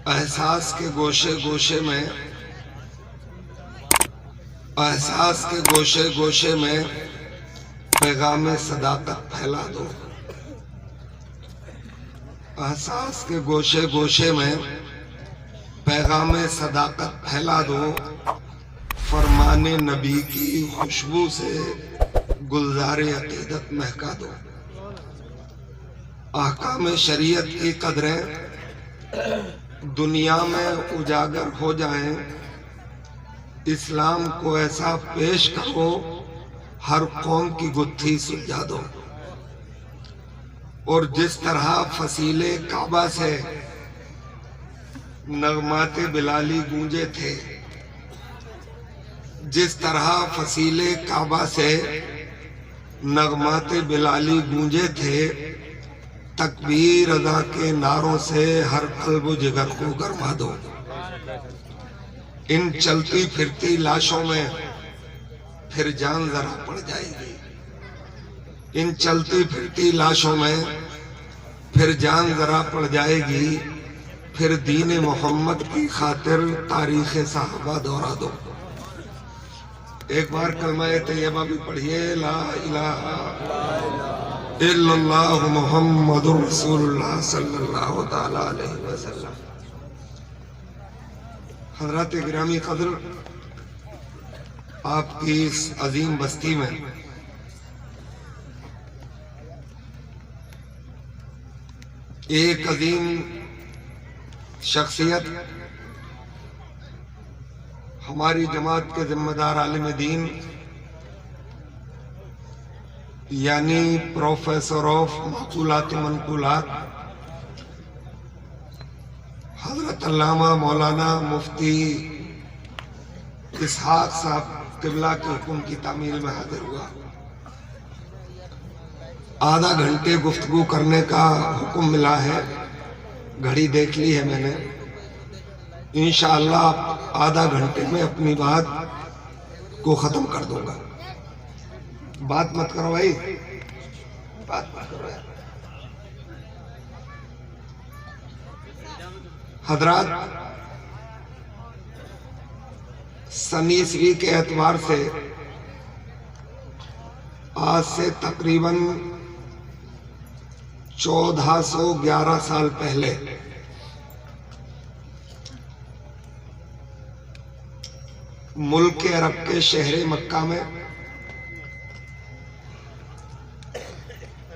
एहसास के गोशे गोशे में, एहसास के गोशे गोशे में पैगाम सदाकत फैला दो। एहसास के गोशे गोशे में पैगाम सदाकत फैला दो। फरमाने नबी की खुशबू से गुलजारे अकीदत महका दो। अहकाम शरीयत की कदरें दुनिया में उजागर हो जाएं। इस्लाम को ऐसा पेश करो हर कौम की गुत्थी सुलझा दो। और जिस तरह फसीले काबा से नगमाते बिलाली गूंजे थे, जिस तरह फसीले काबा से नगमाते बिलाली गूंजे थे, तकबीर अदा के नारों से हर कल्ब जिगर को गरमा दो। इन चलती फिरती लाशों में फिर जान जरा पड़ जाएगी। इन चलती फिरती लाशों में फिर जान जरा पड़ जाएगी। फिर दीन मोहम्मद की खातिर तारीख साहबा दोहरा दो। एक बार कलमा तैयबा भी पढ़िए, ला इलाहा इल्लल्लाह मुहम्मदुर रसूलुल्लाह सल्लल्लाहु ताला अलैहि वसल्लम। हज़रात गिरामी कदर, आपकी इस अजीम बस्ती में एक अजीम शख्सियत, हमारी जमात के जिम्मेदार आलिम दीन यानी प्रोफेसर ऑफ मक़ूलात मनक़ूलात हजरत अल्लामा मौलाना मुफ्ती इसहाक साहब किबला के हुक्म की तामील में हाजिर हुआ। आधा घंटे गुफ्तगू करने का हुक्म मिला है। घड़ी देख ली है मैंने। इंशाअल्लाह आधा घंटे में अपनी बात को खत्म कर दूंगा। बात मत करो भाई, बात मत करो यार। हजरात, सन ईस्वी के एतबार से आज से तकरीबन 1411 साल पहले मुल्क अरब के शहर मक्का में,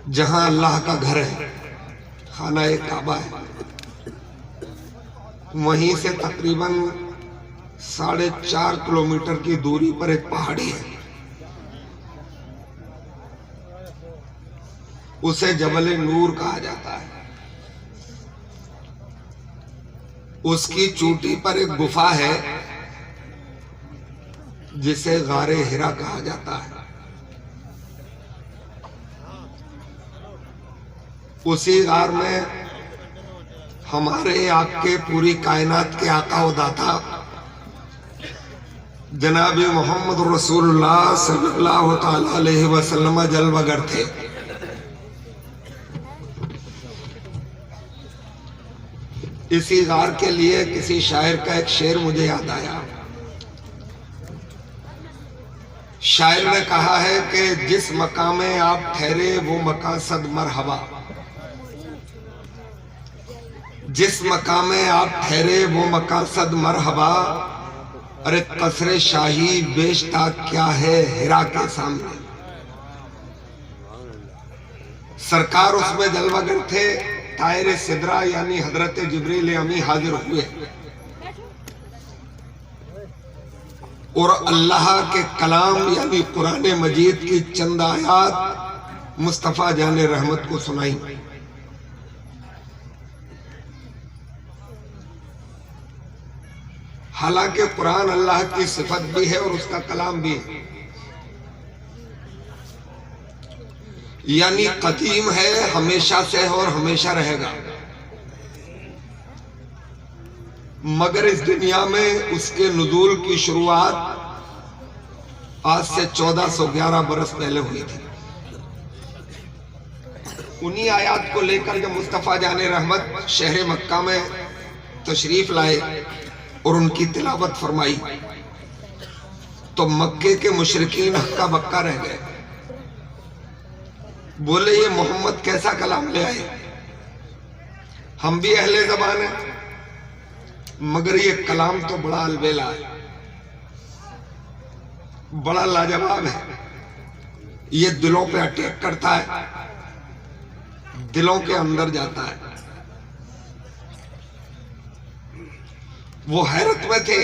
जहां अल्लाह का घर है, खाना एक काबा है, वहीं से तकरीबन 4.5 किलोमीटर की दूरी पर एक पहाड़ी है। उसे जबल नूर कहा जाता है। उसकी चोटी पर एक गुफा है जिसे गारे हिरा कहा जाता है। उसी गार में हमारे आपके पूरी कायनात के आका व दाता जनाब मोहम्मद रसूलुल्लाह सल्लल्लाहु ताला अलैहि वसल्लम जलवागर थे। इसी गार के लिए किसी शायर का एक शेर मुझे याद आया। शायर ने कहा है कि जिस मकाम में आप ठहरे वो मकान सद मरहबा, जिस मकाम में आप ठहरे वो मकान सद मरहबा। अरे कसरे शाही बेशता क्या है हिरा के सामने। सरकार उसमें जलवागर थे। तायर सिदरा यानी हजरत जिब्रील अमी हाजिर हुए और अल्लाह के कलाम यानी कुरान मजीद की चंद आयात मुस्तफा जाने रहमत को सुनाई। हालांकि कुरान अल्लाह की सिफत भी है और उसका कलाम भी है, यानी कदीम है, हमेशा से है और हमेशा रहेगा। मगर इस दुनिया में उसके नुज़ूल की शुरुआत आज से 1411 बरस पहले हुई थी। उन्हीं आयात को लेकर जब मुस्तफा जाने रहमत शहर मक्का में तशरीफ लाए और उनकी तिलावत फरमाई तो मक्के के मुशरिकीन हक्का बक्का रह गए। बोले ये मोहम्मद कैसा कलाम ले आए, हम भी अहले ज़बान हैं मगर ये कलाम तो बड़ा अलबेला है, बड़ा लाजवाब है, ये दिलों पे अटैक करता है, दिलों के अंदर जाता है। वो हैरत में थे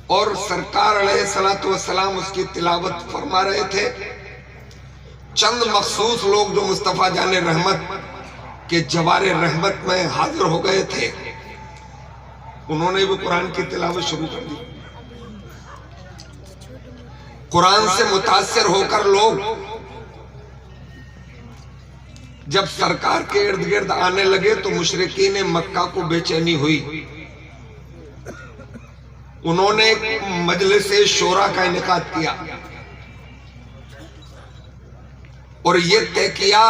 और सरकार अलैहिस्सलातु वस्सलाम उसकी तिलावत फरमा रहे थे। चंद मखसूस लोग जो मुस्तफा जाने रहमत के जवारे रहमत में हाजिर हो गए थे, उन्होंने भी कुरान की तिलावत शुरू कर दी। कुरान से मुतासिर होकर लोग जब सरकार के इर्द गिर्द आने लगे तो मुशरिकीन मक्का को बेचैनी हुई। उन्होंने एक मजलिस शोरा का इनेकाद किया और ये तय किया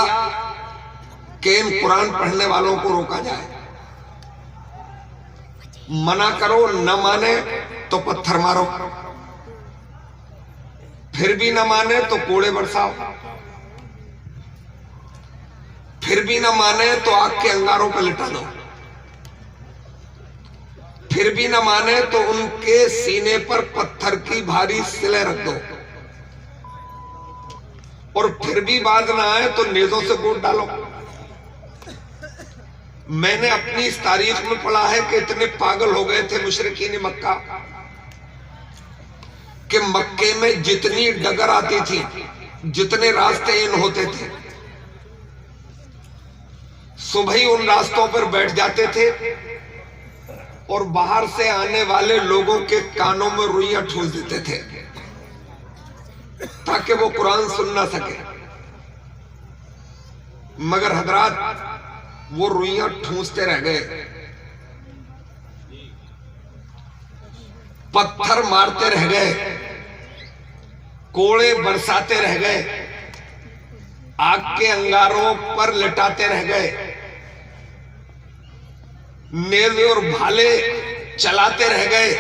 कि इन कुरान पढ़ने वालों को रोका जाए, मना करो, न माने तो पत्थर मारो, फिर भी न माने तो कोड़े बरसाओ, फिर भी न माने तो आग के अंगारों पर लिटा दो, फिर भी न माने तो उनके सीने पर पत्थर की भारी सिलें रख दो, और फिर भी बात ना आए तो नेजों से कूट डालो। मैंने अपनी इस तारीख में पढ़ा है कि इतने पागल हो गए थे मुशरिकीन मक्का कि मक्के में जितनी डगर आती थी, जितने रास्ते इन होते थे, सुबह ही उन रास्तों पर बैठ जाते थे और बाहर से आने वाले लोगों के कानों में रुइयां ठूस देते थे ताकि वो कुरान सुन ना सके। मगर हजरात वो रुइयां ठूसते रह गए, पत्थर मारते रह गए, कोड़े बरसाते रह गए, आग के अंगारों पर लिटाते रह गए, नेज़े और भाले चलाते रह गए।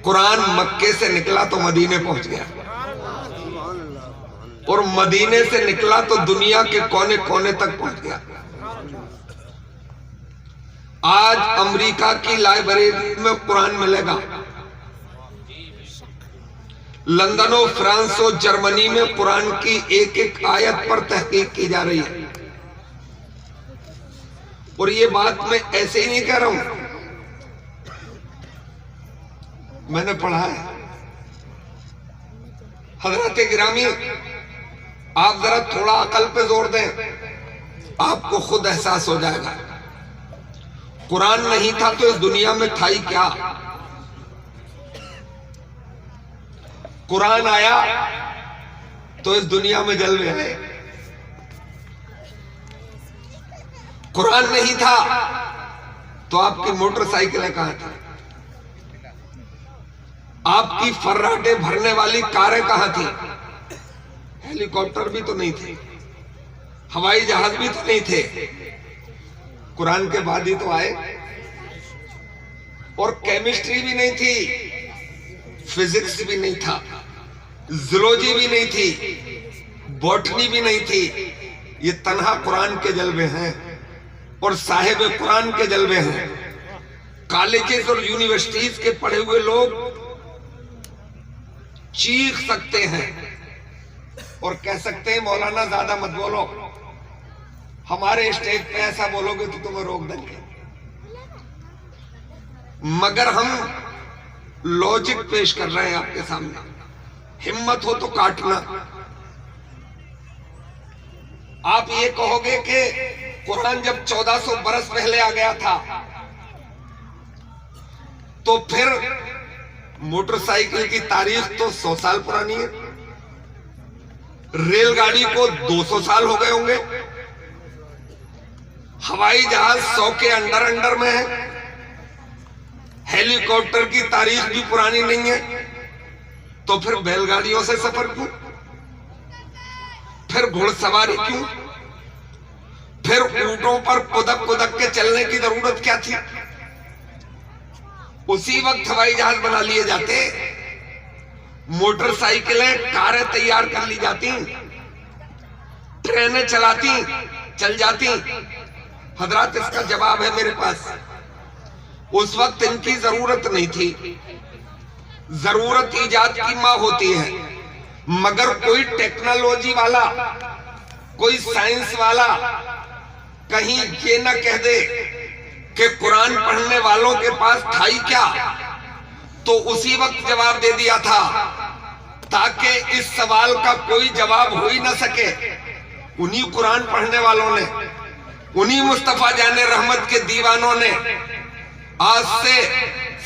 कुरान मक्के से निकला तो मदीने पहुंच गया और मदीने से निकला तो दुनिया के कोने कोने तक पहुंच गया। आज अमेरिका की लाइब्रेरी में कुरान मिलेगा, लंदन और फ्रांस और जर्मनी में कुरान की एक एक आयत पर तहकीक की जा रही है। और ये बात मैं ऐसे ही नहीं कह रहा हूं, मैंने पढ़ा है। हजरत गिरामी, आप जरा थोड़ा अकल पे जोर दें, आपको खुद एहसास हो जाएगा। कुरान नहीं था तो इस दुनिया में था ही क्या? कुरान आया तो इस दुनिया में जलवे आए। कुरान नहीं था तो आपकी मोटरसाइकिलें कहां थी, आपकी फर्राटे भरने वाली कारें कहां थी, हेलीकॉप्टर भी तो नहीं थे, हवाई जहाज भी तो नहीं थे। कुरान के बाद ही तो आए। और केमिस्ट्री भी नहीं थी, फिजिक्स भी नहीं था, जूलॉजी भी नहीं थी, बॉटनी भी नहीं थी। ये तन्हा कुरान के जलवे हैं और साहिब कुरान के जलवे हैं। कॉलेजेस और यूनिवर्सिटीज के पढ़े हुए लोग चीख सकते हैं और कह सकते हैं मौलाना ज्यादा मत बोलो, हमारे स्टेज पे ऐसा बोलोगे तो तुम्हें रोक देंगे। मगर हम लॉजिक पेश कर रहे हैं आपके सामने, हिम्मत हो तो काटना। आप ये कहोगे कि कुरान जब 1400 बरस पहले आ गया था तो फिर मोटरसाइकिल की तारीख तो 100 साल पुरानी है, रेलगाड़ी को 200 साल हो गए होंगे, हवाई जहाज 100 के अंडर में है, हेलीकॉप्टर की तारीख भी पुरानी नहीं है, तो फिर बैलगाड़ियों से सफर क्यों, फिर घुड़सवारी क्यों, फिर ऊंटों पर कुदक कुदक के चलने की जरूरत क्या थी? उसी वक्त हवाई जहाज बना लिए जाते, मोटरसाइकिलें कारें तैयार कर ली जाती, ट्रेनें चल जाती। हजरत इसका जवाब है मेरे पास। उस वक्त इनकी जरूरत नहीं थी। जरूरत ईजाद की मां होती है, मगर कोई टेक्नोलॉजी वाला, कोई साइंस वाला कहीं ये न कह दे कि कुरान पढ़ने वालों के पास था ही क्या, तो उसी वक्त जवाब दे दिया था, ताकि इस सवाल का कोई जवाब हो ही ना सके। उन्हीं कुरान पढ़ने वालों ने, उन्हीं मुस्तफा जाने रहमत के दीवानों ने आज से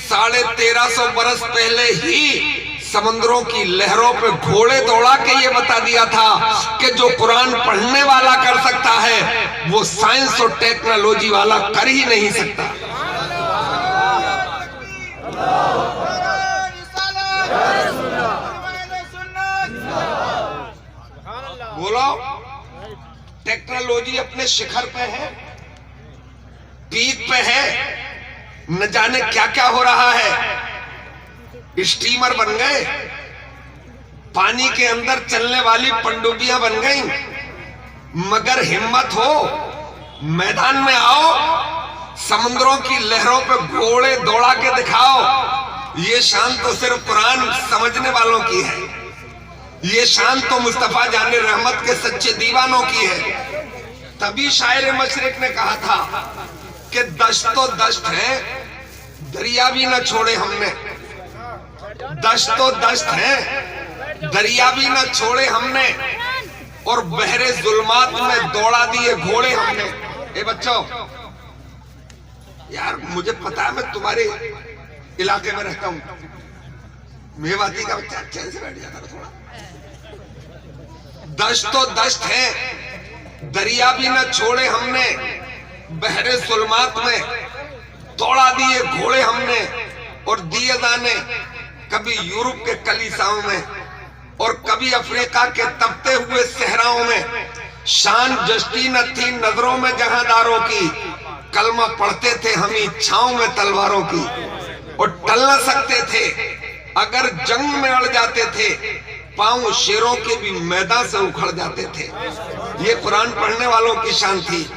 1350 बरस पहले ही समंदरों की लहरों पे घोड़े दौड़ा के ये बता दिया था कि जो कुरान पढ़ने वाला कर सकता है वो साइंस और टेक्नोलॉजी वाला कर ही नहीं सकता। बोलो, टेक्नोलॉजी अपने शिखर पे है, पीक पे है, न जाने क्या क्या हो रहा है। स्टीमर बन गए, पानी के अंदर चलने वाली पनडुब्बियां बन गई। मगर हिम्मत हो, मैदान में आओ, समुद्रों की लहरों पे घोड़े दौड़ा के दिखाओ। ये शान तो सिर्फ कुरान समझने वालों की है, ये शान तो मुस्तफा जाने रहमत के सच्चे दीवानों की है। तभी शायर मशरिक ने कहा था कि दश्त तो दश्त है, दरिया भी न छोड़े हमने। दश्त तो दश्त है, दरिया भी न छोड़े हमने, और बहरे जुल्मात में दौड़ा दिए घोड़े हमने। ए बच्चों, यार मुझे पता है, मैं तुम्हारे इलाके में रहता हूं, मेवाती का बच्चा चैन से बैठ जाता है थोड़ा। दश्त तो दश्त है, दरिया भी न छोड़े हमने, बहरे जुल्मात में दौड़ा दिए घोड़े हमने, और दिए दाने कभी यूरोप के कलीसाओं में और कभी अफ्रीका के तपते हुए सहराओं में। शान जश्ती न थी नजरों में जहांदारों की, कलमा पढ़ते थे हम इच्छाओं में तलवारों की, और टल न सकते थे अगर जंग में अड़ जाते थे, पांव शेरों के भी मैदान से उखड़ जाते थे। ये कुरान पढ़ने वालों की शान थी।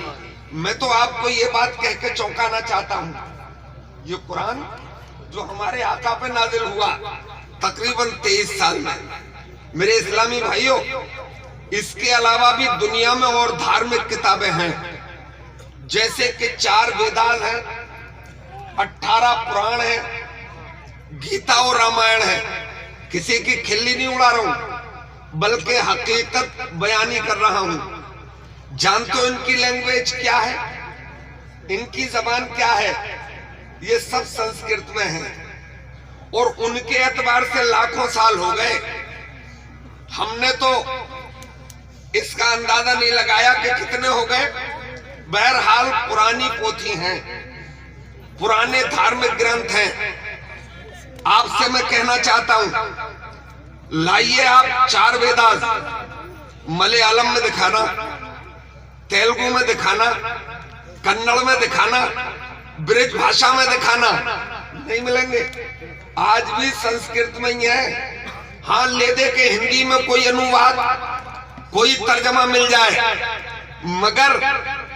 मैं तो आपको ये बात कह के चौंकाना चाहता हूं, ये कुरान जो हमारे आका पे नाजिल हुआ तकरीबन 23 साल में, मेरे इस्लामी भाइयों, इसके अलावा भी दुनिया में और धार्मिक किताबें हैं, जैसे कि 4 वेदाल हैं, 18 पुराण हैं, गीता और रामायण है। किसी की खिल्ली नहीं उड़ा रहा हूं, बल्कि हकीकत बयानी कर रहा हूं। जानते हो इनकी लैंग्वेज क्या है, इनकी जबान क्या है? ये सब संस्कृत में है, और उनके एतबार से लाखों साल हो गए। हमने तो इसका अंदाजा नहीं लगाया कि कितने हो गए। बहरहाल पुरानी पोथी हैं, पुराने धार्मिक ग्रंथ हैं। आपसे मैं कहना चाहता हूं, लाइए आप 4 वेदास, मलयालम में दिखाना, तेलुगु में दिखाना, कन्नड़ में दिखाना, ब्रिज भाषा में दिखाना, नहीं मिलेंगे। आज भी संस्कृत में ही है। हाँ, ले दे के हिंदी में कोई अनुवाद, कोई तर्जमा मिल जाए, मगर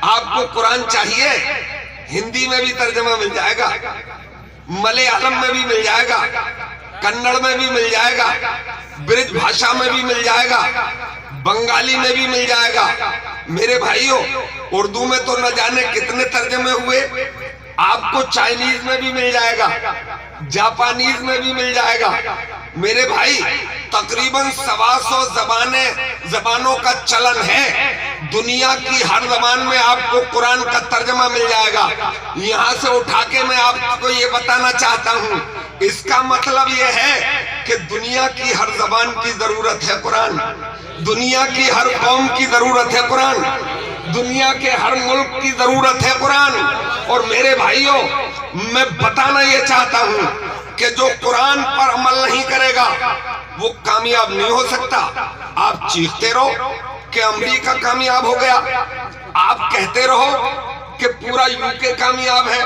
आपको कुरान चाहिए, हिंदी में भी तर्जमा मिल जाएगा, मलयालम में भी मिल जाएगा, कन्नड़ में भी मिल जाएगा, ब्रिज भाषा में भी मिल जाएगा, बंगाली में भी मिल जाएगा। मेरे भाइयों, उर्दू में तो न जाने कितने तर्जमे हुए, आपको चाइनीज में भी मिल जाएगा, जापानीज में भी मिल जाएगा। मेरे भाई, तकरीबन 125 जबानों का चलन है। दुनिया की हर जबान में आपको कुरान का तर्जमा मिल जाएगा। यहाँ से उठा के मैं आपको ये बताना चाहता हूँ, इसका मतलब ये है कि दुनिया की हर जबान की जरूरत है कुरान, दुनिया की हर कौम की जरूरत है कुरान, दुनिया के हर मुल्क की जरूरत है कुरान। और मेरे भाइयों, मैं बताना ये चाहता हूं कि जो कुरान पर अमल नहीं करेगा वो कामयाब नहीं हो सकता। आप चीखते रहो कि अमेरिका कामयाब हो गया, आप कहते रहो कि पूरा यूके कामयाब है,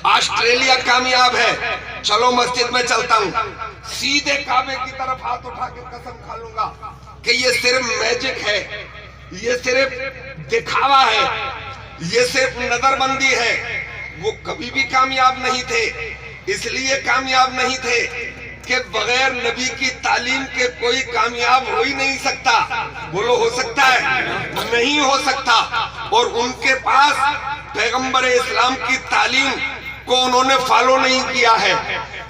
ऑस्ट्रेलिया कामयाब है, चलो मस्जिद में चलता हूं, सीधे काबे की तरफ हाथ उठा के कसम खा लूंगा कि ये सिर्फ मैजिक है, ये सिर्फ दिखावा है, ये सिर्फ नजरबंदी है। वो कभी भी कामयाब नहीं थे। इसलिए कामयाब नहीं थे कि बगैर नबी की तालीम के कोई कामयाब हो ही नहीं सकता। बोलो हो सकता है? नहीं हो सकता। और उनके पास पैगंबर इस्लाम की तालीम को उन्होंने फॉलो नहीं किया है,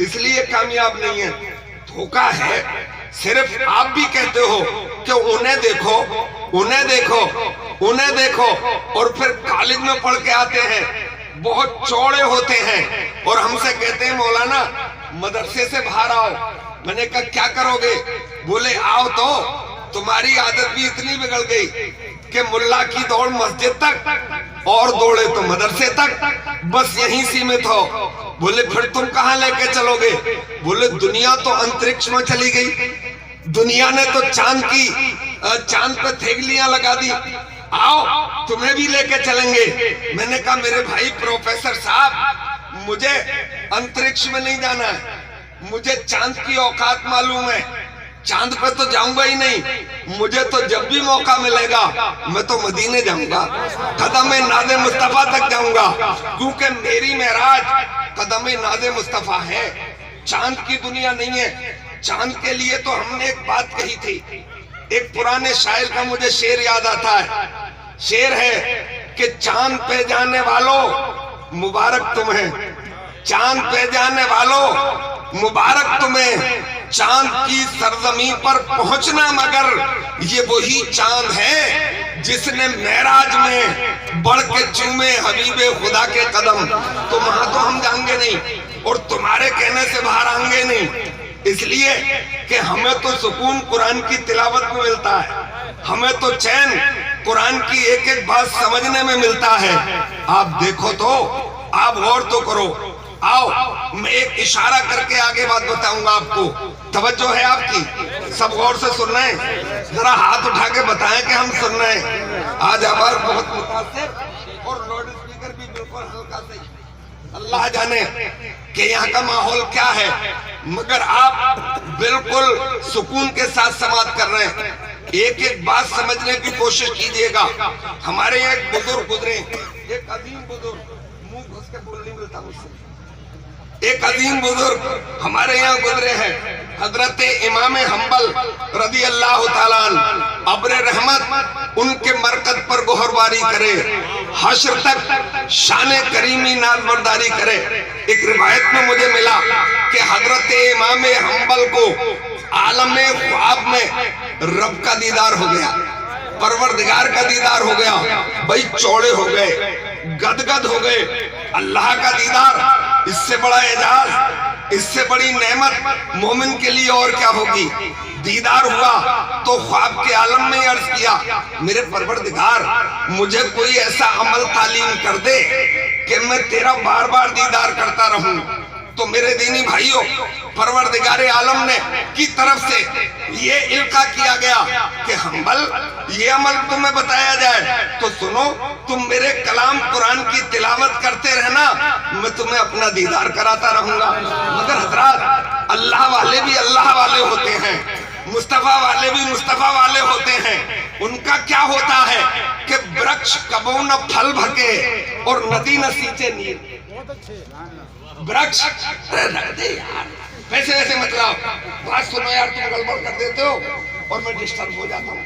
इसलिए कामयाब नहीं है। धोखा है। सिर्फ आप भी कहते हो कि उन्हें देखो, उन्हें देखो, उन्हें देखो, और फिर कॉलेज में पढ़ के आते हैं, बहुत चौड़े होते हैं और हमसे कहते हैं मौलाना मदरसे से बाहर आओ। मैंने कहा क्या करोगे? बोले आओ तो तुम्हारी आदत भी इतनी बिगड़ गई कि मुल्ला की दौड़ मस्जिद तक और दौड़े तो मदरसे तक, बस यहीं सीमित हो। बोले फिर तुम कहां लेके चलोगे? बोले दुनिया तो अंतरिक्ष में चली गई, दुनिया ने तो चांद पे थेगलियां लगा दी, आओ तुम्हें भी लेके चलेंगे। मैंने कहा मेरे भाई प्रोफेसर साहब, मुझे अंतरिक्ष में नहीं जाना है, मुझे चांद की औकात मालूम है, चांद पे तो जाऊंगा ही नहीं। मुझे तो जब भी मौका मिलेगा मैं तो मदीने जाऊंगा, कदम नाज़े मुस्तफा तक जाऊंगा, क्योंकि मेरी मेराज कदम नाज़े मुस्तफा है, चांद की दुनिया नहीं है। चांद के लिए तो हमने एक बात कही थी, एक पुराने शायर का मुझे शेर याद आता है। शेर है कि चांद पे जाने वालों मुबारक तुम्हें, चांद पे जाने वालों मुबारक तुम्हें, चांद की सरजमीन पर पहुंचना मगर ये वही चांद है जिसने मेराज में बढ़ के चूमे हबीबे खुदा के कदम। तो वहां तो हम जाएंगे नहीं और तुम्हारे कहने से बाहर आएंगे नहीं, इसलिए कि हमें तो सुकून कुरान की तिलावत में मिलता है, हमें तो चैन कुरान की एक एक बात समझने में मिलता है। आप देखो तो, आप गौर तो करो। आओ मैं एक इशारा करके आगे बात बताऊंगा आपको। तवज्जो है आपकी? सब गौर से सुन रहे हैं? जरा हाथ उठा के बताएं कि हम सुन रहे हैं। आज आवाज बहुत मुतासिर और लाउड स्पीकर भी बिल्कुल हल्का सही। अल्लाह जाने कि यहाँ का माहौल क्या है, मगर आप बिल्कुल सुकून के साथ समाप्त कर रहे हैं। एक एक बात समझने की कोशिश कीजिएगा। हमारे यहाँ एक बुजुर्ग गुजरे, एक अजीम बुजुर्ग, मुंह घुस के बोल नहीं मिलता मुझसे, एक अजीम बुजुर्ग हमारे यहाँ गुजरे हैं, हजरत इमाम हम्बल रदी अल्लाह ताला अन्हु। अब्र रहमत उनके मरकज पर गोहरबारी करे, हश्र तक शान करीमी नाज़बरदारी करे। एक रिवायत में मुझे मिला कि हजरत इमाम हम्बल को आलम ख्वाब में रब का दीदार हो गया, परवरदिगार का दीदार हो गया। भाई चौड़े हो गए, गदगद हो गए। अल्लाह का दीदार, इससे बड़ा एजाज, इससे बड़ी नेमत मोमिन के लिए और क्या होगी। दीदार हुआ तो ख्वाब के आलम में अर्ज किया, मेरे परवरदिगार मुझे कोई ऐसा अमल तालीम कर दे कि मैं तेरा बार बार दीदार करता रहूं। तो मेरे दीनी भाइयों, परवरदिगारे आलम ने की तरफ से ये इल्का किया गया कि हम्बल ये अमल तुम्हें बताया जाए तो सुनो, तुम मेरे कलाम कुरान की तिलावत करते रहना, मैं तुम्हें अपना दीदार कराता रहूंगा। मगर हजरात, अल्लाह वाले भी अल्लाह वाले होते हैं, मुस्तफा वाले भी मुस्तफा वाले होते हैं। उनका क्या होता है कि वृक्ष कबो न फल भके और नदी न सींचे नीर। वृक्ष रख दे यार, वैसे वैसे मतलब बात सुनो यार, तुम गड़बड़ कर देते हो और मैं डिस्टर्ब हो जाता हूँ।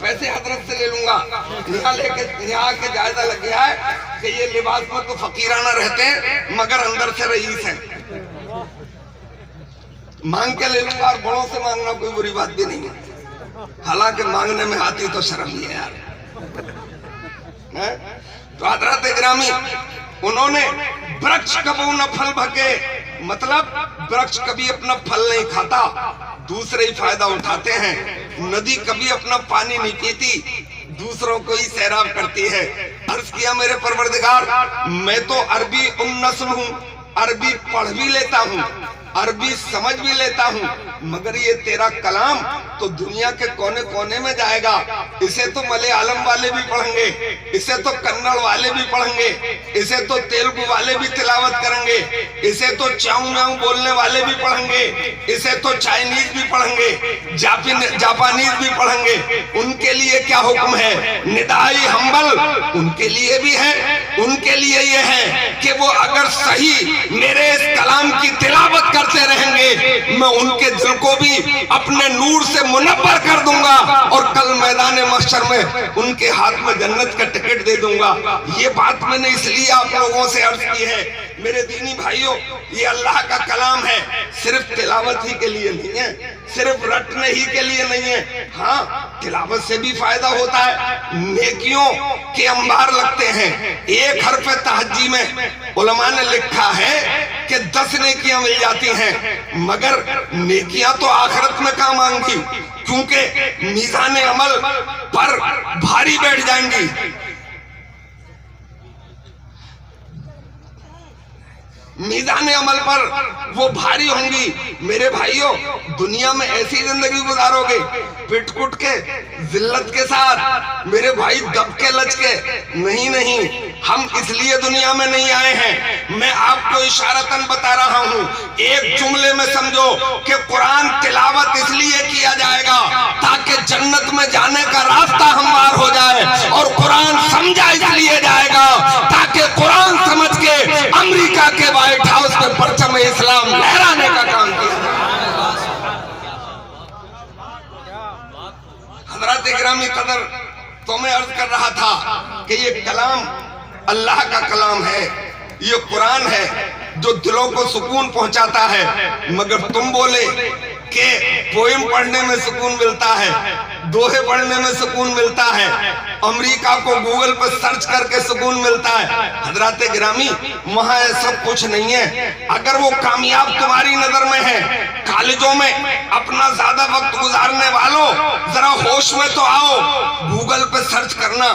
पैसे हजरत से ले लूंगा, यहाँ के जायजा लग गया है कि ये लिबास में तो फकीराना रहते हैं मगर अंदर से रईस हैं। मांग के ले लूंगा और बड़ों से मांगना कोई बुरी बात भी नहीं है, हालांकि मांगने में आती तो शर्म ही है यार। तो हजरत गिरामी उन्होंने वृक्ष कबू न फल भके, मतलब वृक्ष कभी अपना फल नहीं खाता, दूसरे ही फायदा उठाते हैं। नदी कभी अपना पानी नहीं पीती, दूसरों को ही सैराब करती है। अर्ज किया, मेरे परवरदिगार मैं तो अरबी नस्ल हूँ, अरबी पढ़ भी लेता हूँ, अरबी समझ भी लेता हूँ, मगर ये तेरा कलाम तो दुनिया के कोने कोने में जाएगा। इसे तो मलयालम वाले भी पढ़ेंगे, इसे तो कन्नड़ वाले भी पढ़ेंगे, इसे तो तेलुगु वाले भी तिलावत करेंगे, इसे तो चाऊ म्याऊ बोलने वाले भी पढ़ेंगे, इसे तो चाइनीज भी पढ़ेंगे, जापानीज भी पढ़ेंगे। उनके लिए क्या हुक्म है? निदाई हम्बल उनके लिए भी है। उनके लिए ये है कि वो अगर सही मेरे इस कलाम की तिलावत करते रहेंगे, मैं उनके दिल को भी अपने नूर से मुनव्वर कर दूंगा और कल मैदान महशर में उनके हाथ में जन्नत का टिकट दे दूंगा। ये बात मैंने इसलिए आप लोगों से अर्ज की है मेरे दीनी भाइयों, ये अल्लाह का कलाम है, सिर्फ तिलावत ही के लिए नहीं है, सिर्फ रटने ही के लिए नहीं है। हाँ, तिलावत से भी फायदा होता है, नेकियों के अंबार लगते हैं। एक हरफ तहज्जी में उलमा ने लिखा है कि 10 नेकियां मिल जाती हैं, मगर नेकियां तो आखिरत में काम आएंगी, क्योंकि मीज़ान अमल पर भारी बैठ जाएंगी। मीज़ान अमल पर वो भारी होंगी। मेरे भाइयों, दुनिया में ऐसी जिंदगी गुजारोगे पिट-कुट के, जिल्लत के साथ, मेरे भाई दब के लच के नहीं। नहीं, हम इसलिए दुनिया में नहीं आए हैं। मैं आपको इशारतन बता रहा हूँ, एक जुमले में समझो कि कुरान तिलावत इसलिए किया जाएगा ताकि जन्नत में जाने का रास्ता हमवार हो जाए, और कुरान समझा इसलिए जाएगा ताकि कुरान समझ के अमेरिका के व्हाइट हाउस में परचम इस्लाम लहराने का काम किया। हज़रत गिरामी कदर, तो मैं अर्ज कर रहा था कि ये कलाम अल्लाह का कलाम है, ये कुरान है जो दिलों को सुकून पहुंचाता है। मगर तुम बोले कि पोएम पढ़ने में सुकून मिलता है, दोहे पढ़ने में सुकून मिलता है, अमेरिका को गूगल पर सर्च करके सुकून मिलता है। हजरत गिरामी, वहां सब कुछ नहीं है। अगर वो कामयाब तुम्हारी नजर में है, कॉलेजों में अपना ज्यादा वक्त गुजारने वालों, जरा होश में तो आओ, गूगल पे सर्च करना,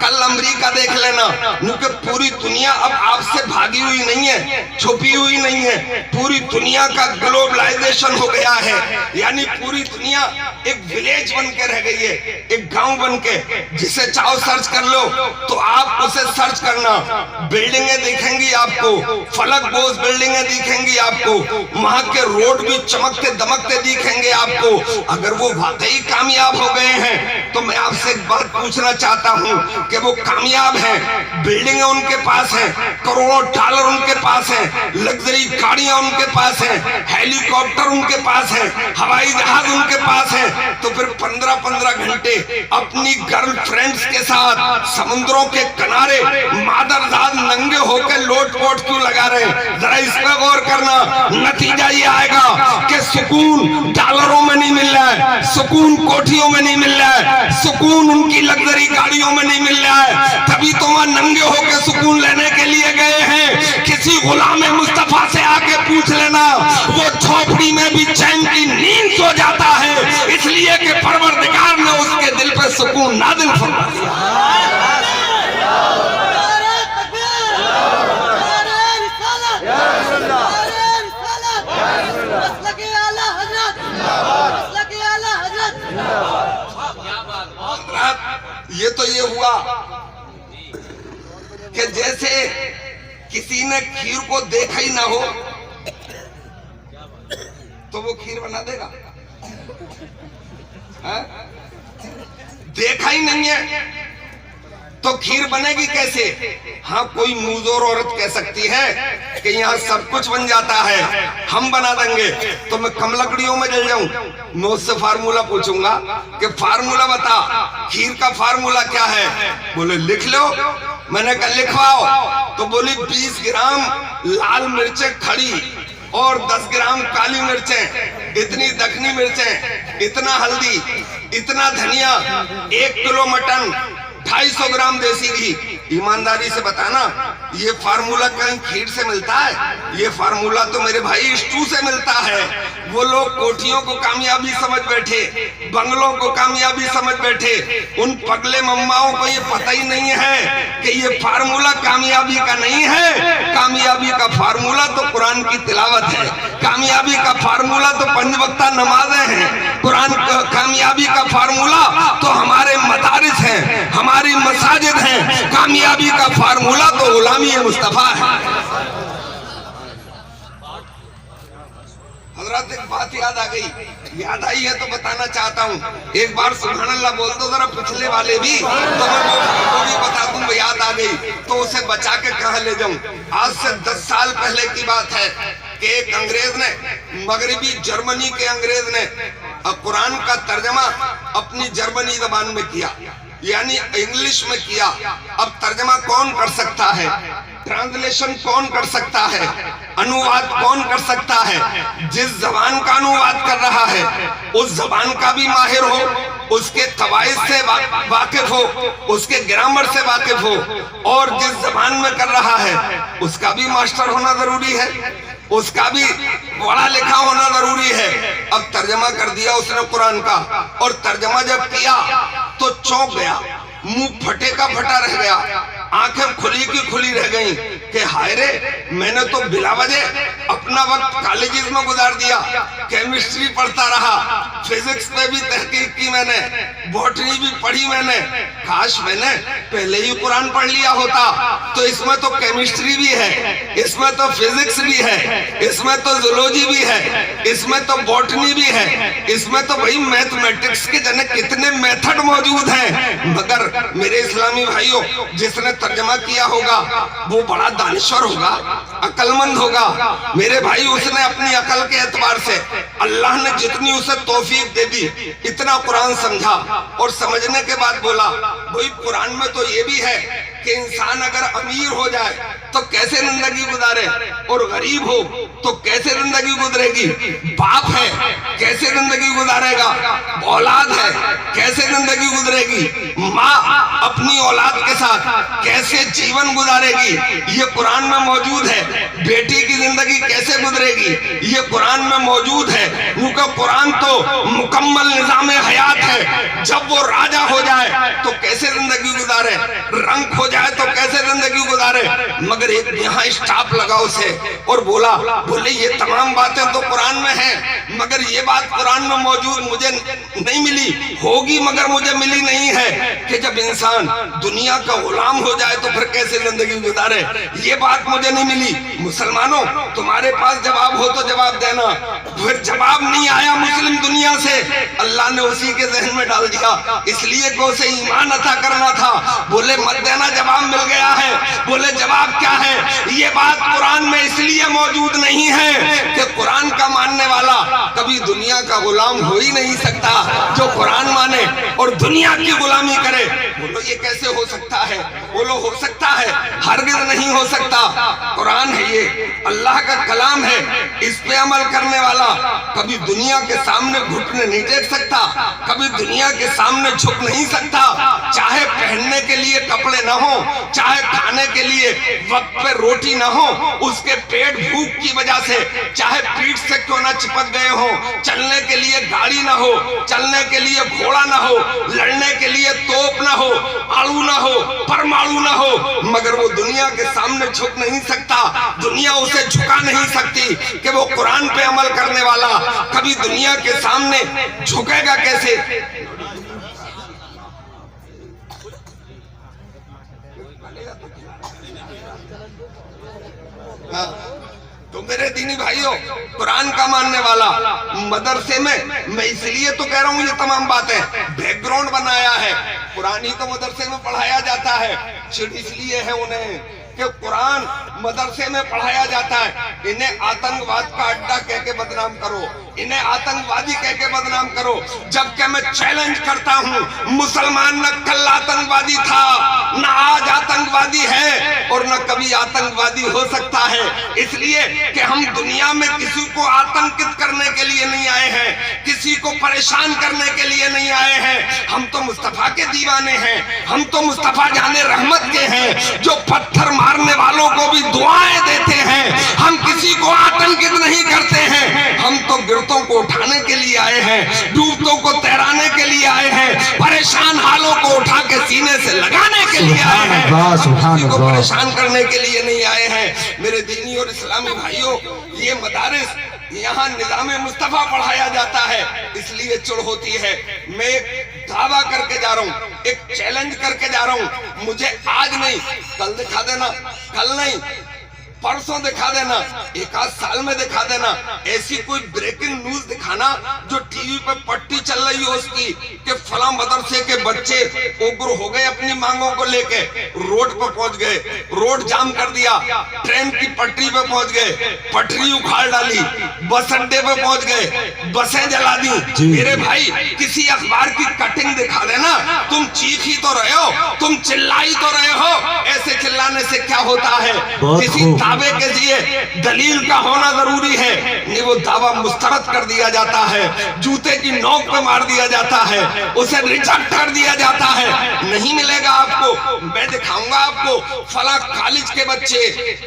कल अमेरिका देख लेना, क्योंकि पूरी दुनिया अब आपसे भागी हुई नहीं है, छुपी हुई नहीं है। पूरी दुनिया का ग्लोबलाइजेशन हो गया है, यानी पूरी दुनिया एक विलेज बन के रह गई है, एक गांव बन के। जिसे चाहो सर्च कर लो, तो आप उसे सर्च करना, बिल्डिंगें दिखेंगी आपको, फलक बोस बिल्डिंगें दिखेंगी आपको, वहां के रोड भी चमकते दमकते दिखेंगे आपको। अगर वो वाकई कामयाब हो गए हैं, तो मैं आपसे एक बात पूछना चाहता हूं कि वो कामयाब हैं, बिल्डिंगें उनके पास हैं, करोड़ों डॉलर उनके पास हैं, लग्जरी गाड़ियां उनके पास हैं, हेलीकॉप्टर उनके पास है, हवाई जहाज उनके पास है, तो फिर 15-15 घंटे अपनी गर्लफ्रेंड्स के साथ समुद्रों के किनारे मादरदाद नंगे होकर लोट-पोट क्यों लगा रहे हैं? जरा इस पर गौर करना। नतीजा ये आएगा कि सुकून डॉलरों में नहीं मिल रहा है, सुकून कोठियों में नहीं मिल रहा है, सुकून उनकी लग्जरी गाड़ियों में नहीं मिल रहा है। तभी तो वह नंगे होकर सुकून लेने के लिए गए हैं। किसी गुलाम मुस्तफा से आके पूछ लेना, वो झोपड़ी में भी चैन की नींद सो जाता है, इसलिए कि परवरदिगार ने उसके दिल पे सुकून नाज़िल फरमा दिया। ये तो ये हुआ कि जैसे किसी ने खीर को देखा ही ना हो, तो वो खीर बना देगा? है? देखा ही नहीं है तो खीर बनेगी कैसे? हाँ, कोई मुंहजोर औरत कह सकती है कि यहाँ सब कुछ बन जाता है, हम बना देंगे। तो मैं कम लकड़ियों में जल जाऊं? मैं उससे फार्मूला पूछूंगा कि फार्मूला बता, खीर का फार्मूला क्या है? बोले लिख लो। मैंने कहा लिखवाओ। तो बोली 20 ग्राम लाल मिर्चें खड़ी और 10 ग्राम काली मिर्चें, इतनी दखनी मिर्चें, इतना हल्दी, इतना धनिया, 1 किलो मटन, 250 ग्राम देसी घी। ईमानदारी से बताना, ये फार्मूला कहीं खीर से मिलता है? ये फार्मूला तो मेरे भाई स्टू से मिलता है। वो लोग कोठियों को कामयाबी समझ बैठे, बंगलों को कामयाबी समझ बैठे। उन पगले मम्माओं को ये पता ही नहीं है कि ये फार्मूला कामयाबी का नहीं है। कामयाबी का फार्मूला तो कुरान की तिलावत है, कामयाबी का फार्मूला तो 5 वक्ता नमाजें हैं, कुरान कामयाबी का फार्मूला तो हमारे मदारिस हैं, हमारी मसाजिद हैं, कामयाबी का फार्मूला तो गुलामी मुस्तफा है। हजरत एक बात याद आ गई, याद आई है तो बताना चाहता हूँ। एक बार सुभान अल्लाह बोल दो जरा पिछले वाले भी, तो मैं वो भी बता दूं, याद आ गई तो उसे बचा के कहाँ ले जाऊं। आज से 10 साल पहले की बात है कि एक अंग्रेज ने, मगरबी जर्मनी के अंग्रेज ने कुरान का तर्जमा अपनी जर्मनी जबान में किया, यानी इंग्लिश में किया। अब तर्जमा कौन कर सकता है, ट्रांसलेशन कौन कर सकता है, अनुवाद कौन कर सकता है? जिस जबान का अनुवाद कर रहा है उस जबान का भी माहिर हो, उसके कवायद से वाकिफ हो, उसके ग्रामर से वाकिफ हो, और जिस जबान में कर रहा है उसका भी मास्टर होना जरूरी है, उसका भी पढ़ा लिखा होना जरूरी है। अब तर्जमा कर दिया उसने कुरान का, और तर्जमा जब किया तो चौंक गया, मुंह फटे का फटा रह गया, आंखें खुली की खुली रह गईं कि हाय रे, मैंने तो बिला वजह अपना वक्त कॉलेजेस में गुजार दिया, केमिस्ट्री पढ़ता रहा, फिजिक्स पे भी तहकीक की मैंने, बॉटनी भी पढ़ी मैंने, काश मैंने पहले ही कुरान पढ़ लिया होता। तो इसमें तो केमिस्ट्री भी है, इसमें तो फिजिक्स भी है, इसमें तो जूलॉजी भी है, इसमें तो बॉटनी भी है, इसमें तो भाई मैथमेटिक्स के जनक कितने मेथड मौजूद हैं। मगर मेरे इस्लामी भाइयों, जिसने तर्जमा किया होगा वो बड़ा दानिश्वर होगा, अक्लमंद होगा। मेरे भाई, उसने अपनी अकल के एतबार से अल्लाह ने जितनी उसे तौफीक दे दी, इतना कुरान समझा, और समझने के बाद बोला भाई कुरान में तो ये भी है कि इंसान अगर अमीर हो जाए तो कैसे जिंदगी गुजारे, और गरीब हो तो कैसे जिंदगी गुजरेगी, बाप है कैसे जिंदगी गुजारेगा, औलाद है कैसे जिंदगी गुजरेगी, माँ अपनी औलाद के साथ कैसे जीवन गुजारेगी, ये कुरान में मौजूद है। बेटी की जिंदगी कैसे गुजरेगी, ये कुरान में मौजूद है। क्योंकि कुरान तो मुकम्मल निजाम हयात है। जब वो राजा हो जाए तो कैसे जिंदगी गुजारे, रंग हो जाए तो कैसे जिंदगी गुजारे। मगर एक यहाँ स्टॉप लगा उसे और बोले ये तमाम बातें तो कुरान में हैं, मगर ये बात कुरान में मौजूद मुझे नहीं मिली, होगी मगर मुझे मिली नहीं है कि जब इंसान दुनिया का गुलाम हो जाए तो फिर कैसे जिंदगी गुजारे, ये बात मुझे नहीं मिली। मुसलमानों, तुम्हारे पास जवाब हो तो जवाब देना। फिर जवाब नहीं आया मुस्लिम दुनिया से, अल्लाह ने उसी के जहन में डाल दिया, इसलिए को उसे ईमान अता करना था। बोले मत देना, जवाब मिल गया है। बोले जवाब क्या है? ये बात कुरान में इसलिए मौजूद नहीं है कि कुरान का मानने वाला कभी दुनिया का गुलाम हो ही नहीं सकता। जो कुरान माने और दुनिया की गुलामी करे, बोलो ये कैसे हो सकता है? बोलो हो सकता है? हरगिज़ नहीं हो सकता। कुरान है, ये अल्लाह का कलाम है, इस पे अमल करने वाला कभी दुनिया के सामने घुटने नहीं टेक सकता, कभी दुनिया के सामने झुक नहीं सकता। चाहे पहनने के लिए कपड़े ना हो, चाहे खाने के लिए वक्त पे रोटी ना हो, उसके पेट भूख की वजह से चाहे पीठ से क्यों ना चिपक गए हो, चलने के लिए गाड़ी ना हो, चलने के लिए घोड़ा ना हो, लड़ने के लिए तोप ना हो, आड़ू ना हो, परमाणु ना हो, मगर वो दुनिया के सामने झुक नहीं सकता। दुनिया उसे झुका नहीं सकती कि वो कुरान पे अमल करने वाला कभी दुनिया के सामने झुकेगा कैसे? हाँ, तो मेरे दीनी भाइयों, कुरान का मानने वाला मदरसे में, मैं इसलिए तो कह रहा हूँ ये तमाम बातें, बैकग्राउंड बनाया है। कुरान ही तो मदरसे में पढ़ाया जाता है, सिर्फ इसलिए है उन्हें कि कुरान मदरसे में पढ़ाया जाता है। इन्हें आतंकवाद का अड्डा कह के बदनाम करो, इन्हें आतंकवादी कह के बदनाम करो, जबकि मैं चैलेंज करता हूँ, मुसलमान न कल आतंकवादी था, न आज आतंकवादी है, और न कभी आतंकवादी हो सकता है। इसलिए कि हम दुनिया में किसी को आतंकित करने के लिए नहीं आए हैं, किसी को परेशान करने के लिए नहीं आए हैं। हम तो मुस्तफा के दीवाने हैं, हम तो मुस्तफा जाने रहमत के हैं, जो पत्थर मारने वालों को भी दुआएं देते हैं। हम किसी को आतंकित नहीं करते हैं, हम तो गिरतों को उठाने के लिए आए हैं, डूबतों को तैराने के लिए आए हैं, परेशान हालों को उठा के सीने से लगाने के लिए आए हैं, किसी को परेशान करने के लिए नहीं आए हैं। मेरे दीनी और इस्लामी भाइयों, ये मदारिस यहाँ निज़ाम मुस्तफा पढ़ाया जाता है, इसलिए चुड़ होती है। मैं एक दावा करके जा रहा हूँ, एक चैलेंज करके जा रहा हूँ, मुझे आज नहीं कल दिखा देना, कल नहीं परसों दिखा देना, एक आध साल में दिखा देना, ऐसी कोई ब्रेकिंग न्यूज दिखाना जो टीवी पे पट्टी चल रही हो उसकी कि फला मदरसे के बच्चे उग्र हो गए, अपनी मांगों को लेके रोड पर पहुंच गए, रोड जाम कर दिया, ट्रेन की पटरी पे पहुंच गए, पटरी उखाड़ डाली, बस अड्डे पे पहुंच गए, बसें जला दी। मेरे भाई, किसी अखबार की कटिंग दिखा देना, तुम चीख ही तो रहे हो, तुम चिल्लाई तो रहे हो, ऐसे चिल्लाने से क्या होता है? किसी दावे के लिए दलील का होना जरूरी है, नहीं वो दावा मुस्तरद कर दिया जाता है, जूते की नोक पे मार दिया जाता है, उसे रिजेक्ट कर दिया जाता है। नहीं मिलेगा आपको, मैं दिखाऊंगा आपको, फला कॉलेज के बच्चे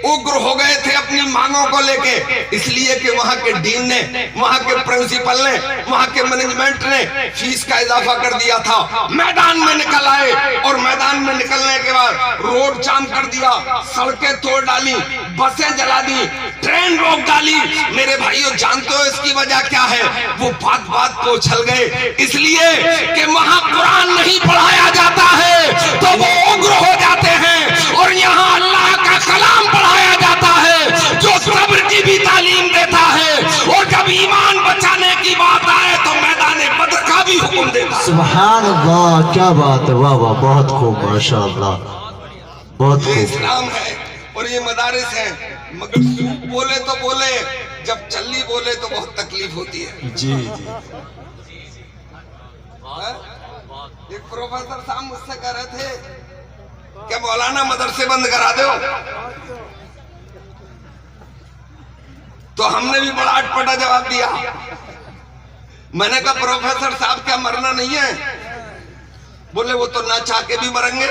उग्र हो गए थे अपनी मांगों को लेके, इसलिए कि वहां के डीन ने, वहां के प्रिंसिपल ने, वहां के मैनेजमेंट ने फीस का इजाफा कर दिया था। मैदान में निकल आए और मैदान में निकलने के बाद रोड जाम कर दिया, सड़कें तोड़ डाली, बसें जला दी, ट्रेन रोक डाली। मेरे भाइयों, जानते हो इसकी वजह क्या है? वो बात बात को उछल गए, इसलिए कि वहां कुरान नहीं पढ़ाया जाता है तो वो उग्र हो जाते हैं, और यहाँ अल्लाह का कलाम पढ़ाया जाता है जो सब्र की भी तालीम देता है, और जब ईमान बचाने की बात आए तो मैदान बद्र का भी हुक्म देता है। सुभान अल्लाह, क्या बात है, वाह वाह, बहुत खूब, माशाअल्लाह, बहुत खूब। इस्लाम है और ये मदारिस है, मगर सूप बोले तो बोले, जब चल्ली बोले तो बहुत तकलीफ होती है। जी जी। एक प्रोफेसर साहब मुझसे कह रहे थे क्या मौलाना मदरसे बंद करा दो, तो हमने भी बड़ा अटपटा जवाब दिया। मैंने कहा प्रोफेसर साहब क्या मरना नहीं है? बोले वो तो ना चाह के भी मरेंगे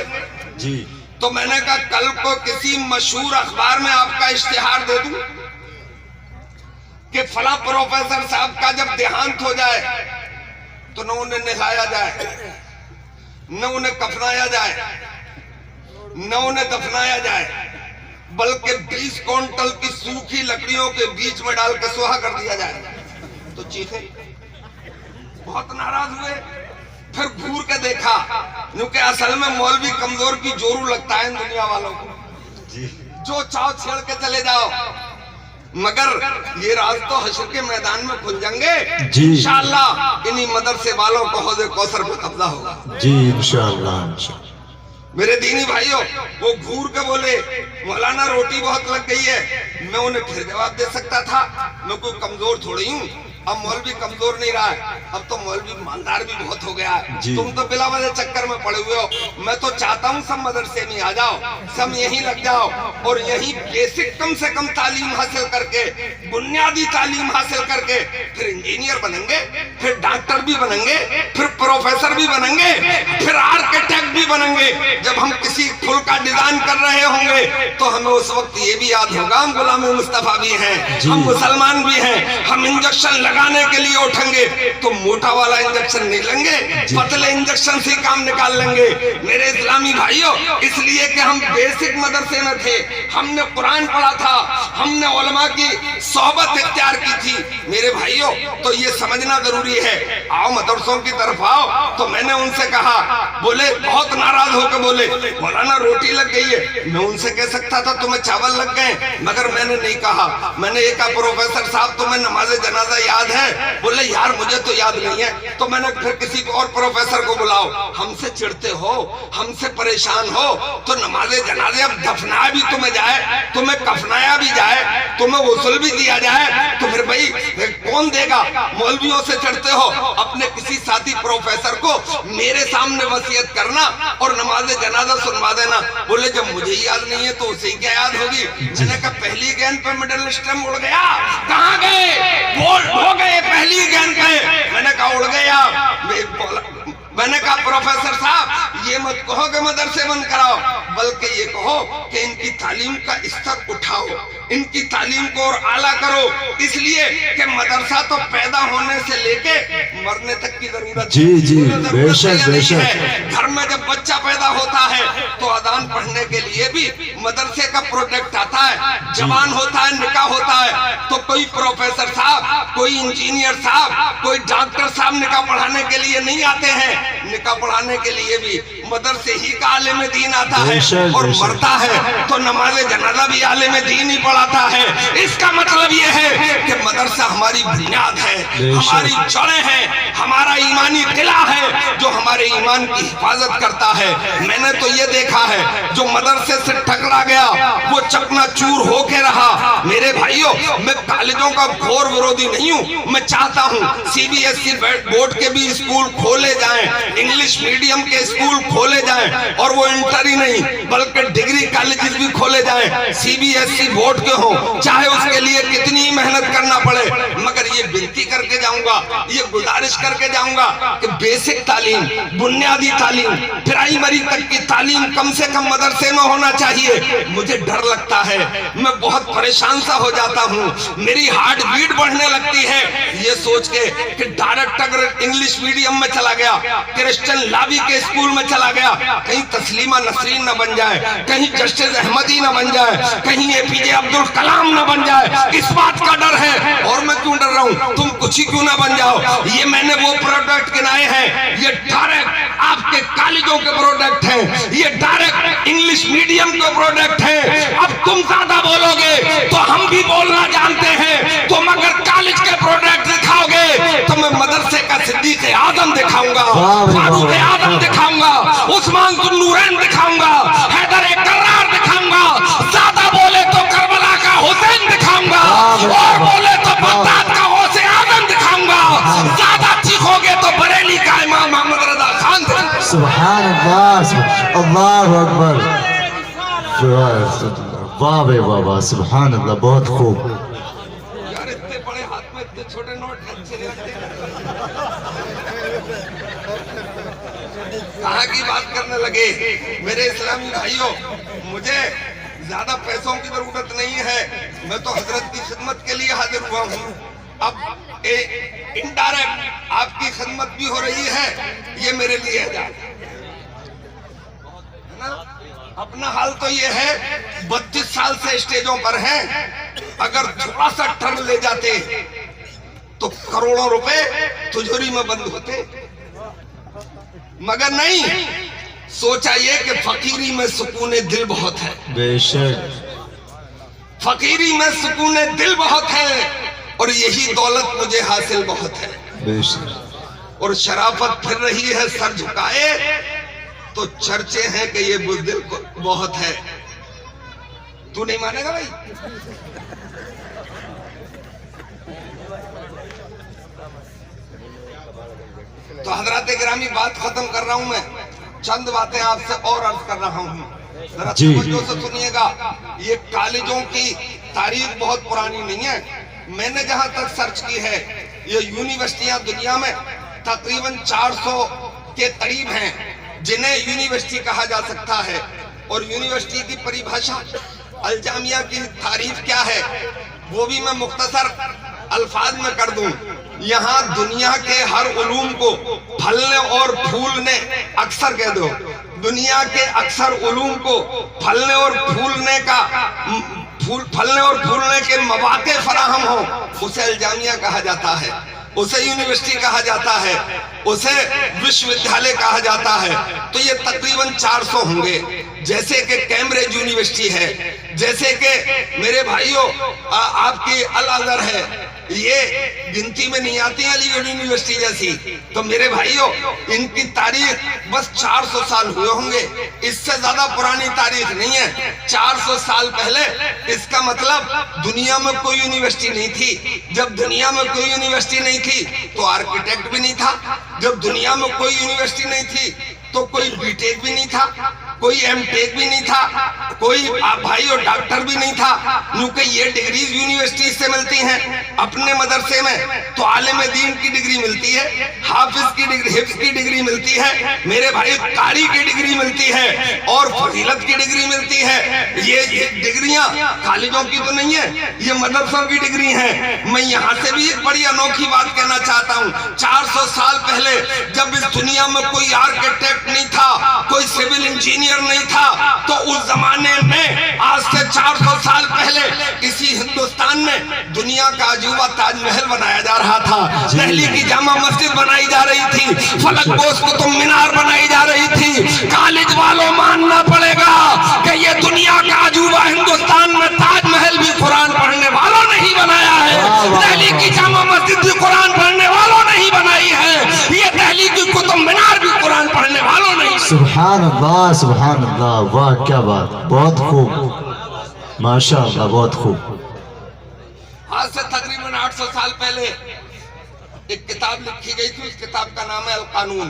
जी। तो मैंने कहा कल को किसी मशहूर अखबार में आपका इश्तिहार दे दूं कि फला प्रोफेसर साहब का जब देहांत हो जाए तो न उन्हें नहलाया जाए, न उन्हें कफनाया जाए, न उन्हें दफनाया जाए, बल्कि 20 क्विंटल की सूखी लकड़ियों के बीच में डाल के सुहा कर दिया जाए। तो चीखे, बहुत नाराज हुए। फिर घूर के देखा, क्योंकि असल में मौलवी कमजोर की जोरू लगता है इन दुनिया वालों को जी। जो चाहो छेड़ के चले जाओ, मगर ये राज तो हश्र के मैदान में खुल जाएंगे इंशाअल्लाह। इन्हीं मदरसे वालों को हौज़े कौसर पे कब्जा होगा जी इंशाअल्लाह। मेरे दीनी भाइयों, वो घूर के बोले मौलाना रोटी बहुत लग गई है। मैं उन्हें फिर जवाब दे सकता था, मैं कोई कमजोर थोड़ी हूँ। अब मौलवी कमजोर नहीं रहा है, अब तो मौलवी ईमानदार भी बहुत हो गया है। तुम तो बिला वजह चक्कर में पड़े हुए हो। मैं तो चाहता हूँ सब मदरसे में आ जाओ, सब यहीं लग जाओ और यहीं बेसिक कम से कम तालीम हासिल करके, बुनियादी तालीम हासिल करके फिर इंजीनियर बनेंगे, फिर डॉक्टर भी बनेंगे, फिर प्रोफेसर भी बनेंगे, फिर आर्किटेक्ट भी बनेंगे। जब हम किसी फुल का डिजाइन कर रहे होंगे तो हमें उस वक्त ये भी याद होगा हम गुलाम मुस्तफा भी हैं, हम मुसलमान भी हैं। हम इंजेक्शन लगाने के लिए उठेंगे तो मोटा वाला इंजेक्शन नहीं लेंगे, पतले इंजेक्शन से काम निकाल लेंगे। मेरे इस्लामी भाइयों, इसलिए कि हम बेसिक मदरसे में थे, हमने कुरान पढ़ा था, हमने उलमा की सोहबत इख्तियार की थी। मेरे भाइयों, तो ये समझना जरूरी है। आओ मदरसों की तरफ आओ। तो मैंने उनसे कहा, बोले बहुत नाराज होकर बोले मौलाना रोटी लग गई है। मैं उनसे कह सकता था तुम्हें चावल लग गए, मगर मैंने नहीं कहा। मैंने एक कहा प्रोफेसर साहब तुम्हें नमाज जनाजा याद है? बोले यार मुझे तो याद नहीं है। तो मैंने फिर किसी और प्रोफेसर को बुलाओ। हमसे चिढ़ते हो, हमसे परेशान हो, तो नमाज जनाजे अब दफनाया भी तुम्हें जाए, तुम्हें कफनाया भी जाए, तुम्हें वसूल भी दिया जाए, तो फिर भाई कौन देगा? मौलवियों से चिढ़ते हो, अपने किसी साथी प्रोफेसर को मेरे सामने वसीयत करना और नमाज जनाजा सुनवा देना। बोले जब मुझे याद नहीं है तो उसे क्या याद होगी? मैंने कहा पहली गेंद पे मिडिल स्टंप उड़ गया। कहाँ गए? बोल हो गए, पहली गेंद गए। मैंने कहा उड़ गया। मैंने कहा प्रोफेसर साहब ये मत कहो कि मदरसे बंद कराओ, बल्कि ये कहो कि इनके इनकी तालीम का स्तर उठाओ, इनकी तालीम को और आला करो, इसलिए कि मदरसा तो पैदा होने से लेके मरने तक की जरूरत जी जी बेशक बेशक। घर में जब बच्चा पैदा होता है तो अजान पढ़ने के लिए भी मदरसे का प्रोडक्ट आता है, जवान होता है, निकाह होता है, तो कोई प्रोफेसर साहब, कोई इंजीनियर साहब, कोई डॉक्टर साहब निकाह पढ़ाने के लिए नहीं आते हैं। निकाह पढ़ाने के लिए भी मदरसे ही का आलिम दीन आता है, और मरता है तो नमाज जनाजा भी आलिम दीन ही पढ़ाता है। इसका मतलब ये है कि मदरसा हमारी बुनियाद है, हमारी जड़ें हैं, हमारा ईमानी किला है जो हमारे ईमान की हिफाजत करता है। मैंने तो ये देखा है जो मदरसे से टकरा गया वो चकनाचूर होके रहा। मेरे भाइयों, मैं कॉलेजों का घोर विरोधी नहीं हूँ, मैं चाहता हूँ CBSE बोर्ड के भी स्कूल खोले जाएं, इंग्लिश मीडियम के स्कूल खोले जाएं, और वो इंटर ही नहीं बल्कि डिग्री कॉलेजेस भी खोले जाएं, CBSE बोर्ड के हो, चाहे उसके लिए कितनी मेहनत करना पड़े। मगर ये विनती करके जाऊंगा, ये गुजारिश करके जाऊंगा कि बेसिक तालीम, बुनियादी तालीम, प्राइमरी तक की तालीम कम से कम मदरसे में होना चाहिए। मुझे डर लगता है, मैं बहुत परेशान सा हो जाता हूँ, मेरी हार्ट बीट बढ़ने लगती है ये सोच के कि डायरेक्ट अगर इंग्लिश मीडियम में चला गया, क्रिश्चियन लावी के स्कूल में चला गया, कहीं तस्लीमा नसरीन न बन जाए, कहीं जस्टिस अहमदी न बन जाए, कहीं APJ अब्दुल कलाम न बन जाए, इस बात का डर है। और मैं क्यों डर रहा हूँ, तुम कुछ ही क्यों ना बन जाओ। ये मैंने वो प्रोडक्ट गिनाए हैं, ये डायरेक्ट आपके कॉलेजों के प्रोडक्ट हैं, ये डायरेक्ट इंग्लिश मीडियम के प्रोडक्ट हैं। अब तुम ज्यादा बोलोगे तो हम भी बोलना जानते हैं, तुम अगर कॉलेज के प्रोडक्ट दिखाओगे तो मैं मदरसे का सिद्दीक आजम दिखाऊंगा, फारूक आजम दिखाऊंगा, उस्मान जुन नूरैन दिखाऊंगा, हैदर कर्रार दिखाऊंगा, ज्यादा बोले तो करबला का हुसैन दिखाऊंगा, और बोले तो बगदाद का गौसे आजम दिखाऊंगा, ज्यादा चीखोगे तो बरेली का इमाम मोहम्मद रजा खान दिखाऊंगा। सुभान अल्लाह, अल्लाहु अकबर, वाह बे वाह, सुभान अल्लाह, बहुत खूब। यार इतने बड़े हाथ में इतने छोटे नोट अच्छे नहीं लगते। कहाँ की बात करने लगे मेरे इस्लामी भाइयों, मुझे ज्यादा पैसों की जरूरत नहीं है, मैं तो हजरत की खिदमत के लिए हाजिर हुआ हूँ। अब इनडायरेक्ट आपकी खिदमत भी हो रही है, ये मेरे लिए है ना। अपना हाल तो ये है, 32 साल से स्टेजों पर हैं, अगर थोड़ा सा टर्न ले जाते तो करोड़ों रुपए तिजोरी में बंद होते, मगर नहीं। सोचा ये कि फकीरी में सुकूने दिल बहुत है, बेशक फकीरी में सुकूने दिल बहुत है, और यही दौलत मुझे हासिल बहुत है। बेशक और शराफत फिर रही है सर झुकाए, तो चर्चे हैं कि ये बुज़दिल को बहुत है। तू नहीं मानेगा भाई? तो हजरात गिरामी, बात खत्म कर रहा हूं मैं, चंद बातें आपसे और अर्ज कर रहा हूं, जरा तवज्जो से सुनिएगा। ये कॉलेजों की तारीख बहुत पुरानी नहीं है, मैंने जहां तक सर्च की है, ये यूनिवर्सिटियां दुनिया में तकरीबन 400 के करीब हैं जिन्हें यूनिवर्सिटी कहा जा सकता है। और यूनिवर्सिटी की परिभाषा, अलजामिया की तारीफ क्या है, वो भी मैं मुख्तसर अल्फाज में कर दूं। यहाँ दुनिया के हर उलूम को फलने और फूलने, अक्सर कह दो, दुनिया के अक्सर उलूम को फलने और फूलने का फलने और फूलने के मौके फराहम हो, उसे अलजामिया कहा जाता है, उसे यूनिवर्सिटी कहा जाता है, उसे विश्वविद्यालय कहा जाता है। तो ये तकरीबन 400 होंगे, जैसे कि कैम्ब्रिज यूनिवर्सिटी है, जैसे कि मेरे भाइयों आपकी अल अज़हर है, ये गिनती में नहीं आती अलीगढ़ यूनिवर्सिटी जैसी। तो मेरे भाइयों, इनकी तारीख बस 400 साल हुए होंगे, इससे ज्यादा पुरानी तारीख नहीं है। 400 साल पहले, इसका मतलब दुनिया में कोई यूनिवर्सिटी नहीं थी। जब दुनिया में कोई यूनिवर्सिटी नहीं थी तो आर्किटेक्ट भी नहीं था, जब दुनिया में कोई यूनिवर्सिटी नहीं थी तो कोई बीटेक भी नहीं था, कोई एमटेक भी नहीं था, कोई भाई और डॉक्टर भी नहीं था, क्योंकि ये डिग्रीज यूनिवर्सिटी से मिलती हैं। अपने मदरसे में तो आलिम दीन की डिग्री मिलती है, हाफिज की डिग्री, हिफ्ज की डिग्री मिलती है, मेरे भाई कारी की डिग्री मिलती है, और फजीलत की डिग्री मिलती है। ये डिग्रियां कॉलेजों की तो नहीं है, ये मदरसों की डिग्री है। मैं यहाँ से भी एक बड़ी अनोखी बात कहना चाहता हूँ। 400 साल पहले जब इस दुनिया में कोई आर्किटेक्ट नहीं था, कोई सिविल इंजीनियर नहीं था, तो उस जमाने में आज से 400 साल पहले इसी हिंदुस्तान में दुनिया का अजूबा ताजमहल बनाया जा रहा था, दिल्ली की जामा मस्जिद बनाई जा रही थी, फलक बोस कुतुब मीनार बनाई जा रही थी। कॉलेज वालों मानना पड़ेगा कि ये दुनिया का अजूबा हिंदुस्तान में ताजमहल भी कुरान पढ़ने वालों ने ही बनाया है, दिल्ली की जामा मस्जिद भी कुरान पढ़ने वालों ने ही बनाई है, ये दिल्ली की कुतुब मीनार भी कुरान पढ़ने वालों ने ही। सुभान अल्लाह, सुभान अल्लाह, वाह क्या बात, बहुत खूब, माशाअल्लाह, बहुत खूब। आज से तकरीबन 800 साल पहले एक किताब लिखी गई थी, उस किताब का नाम है अल कानून।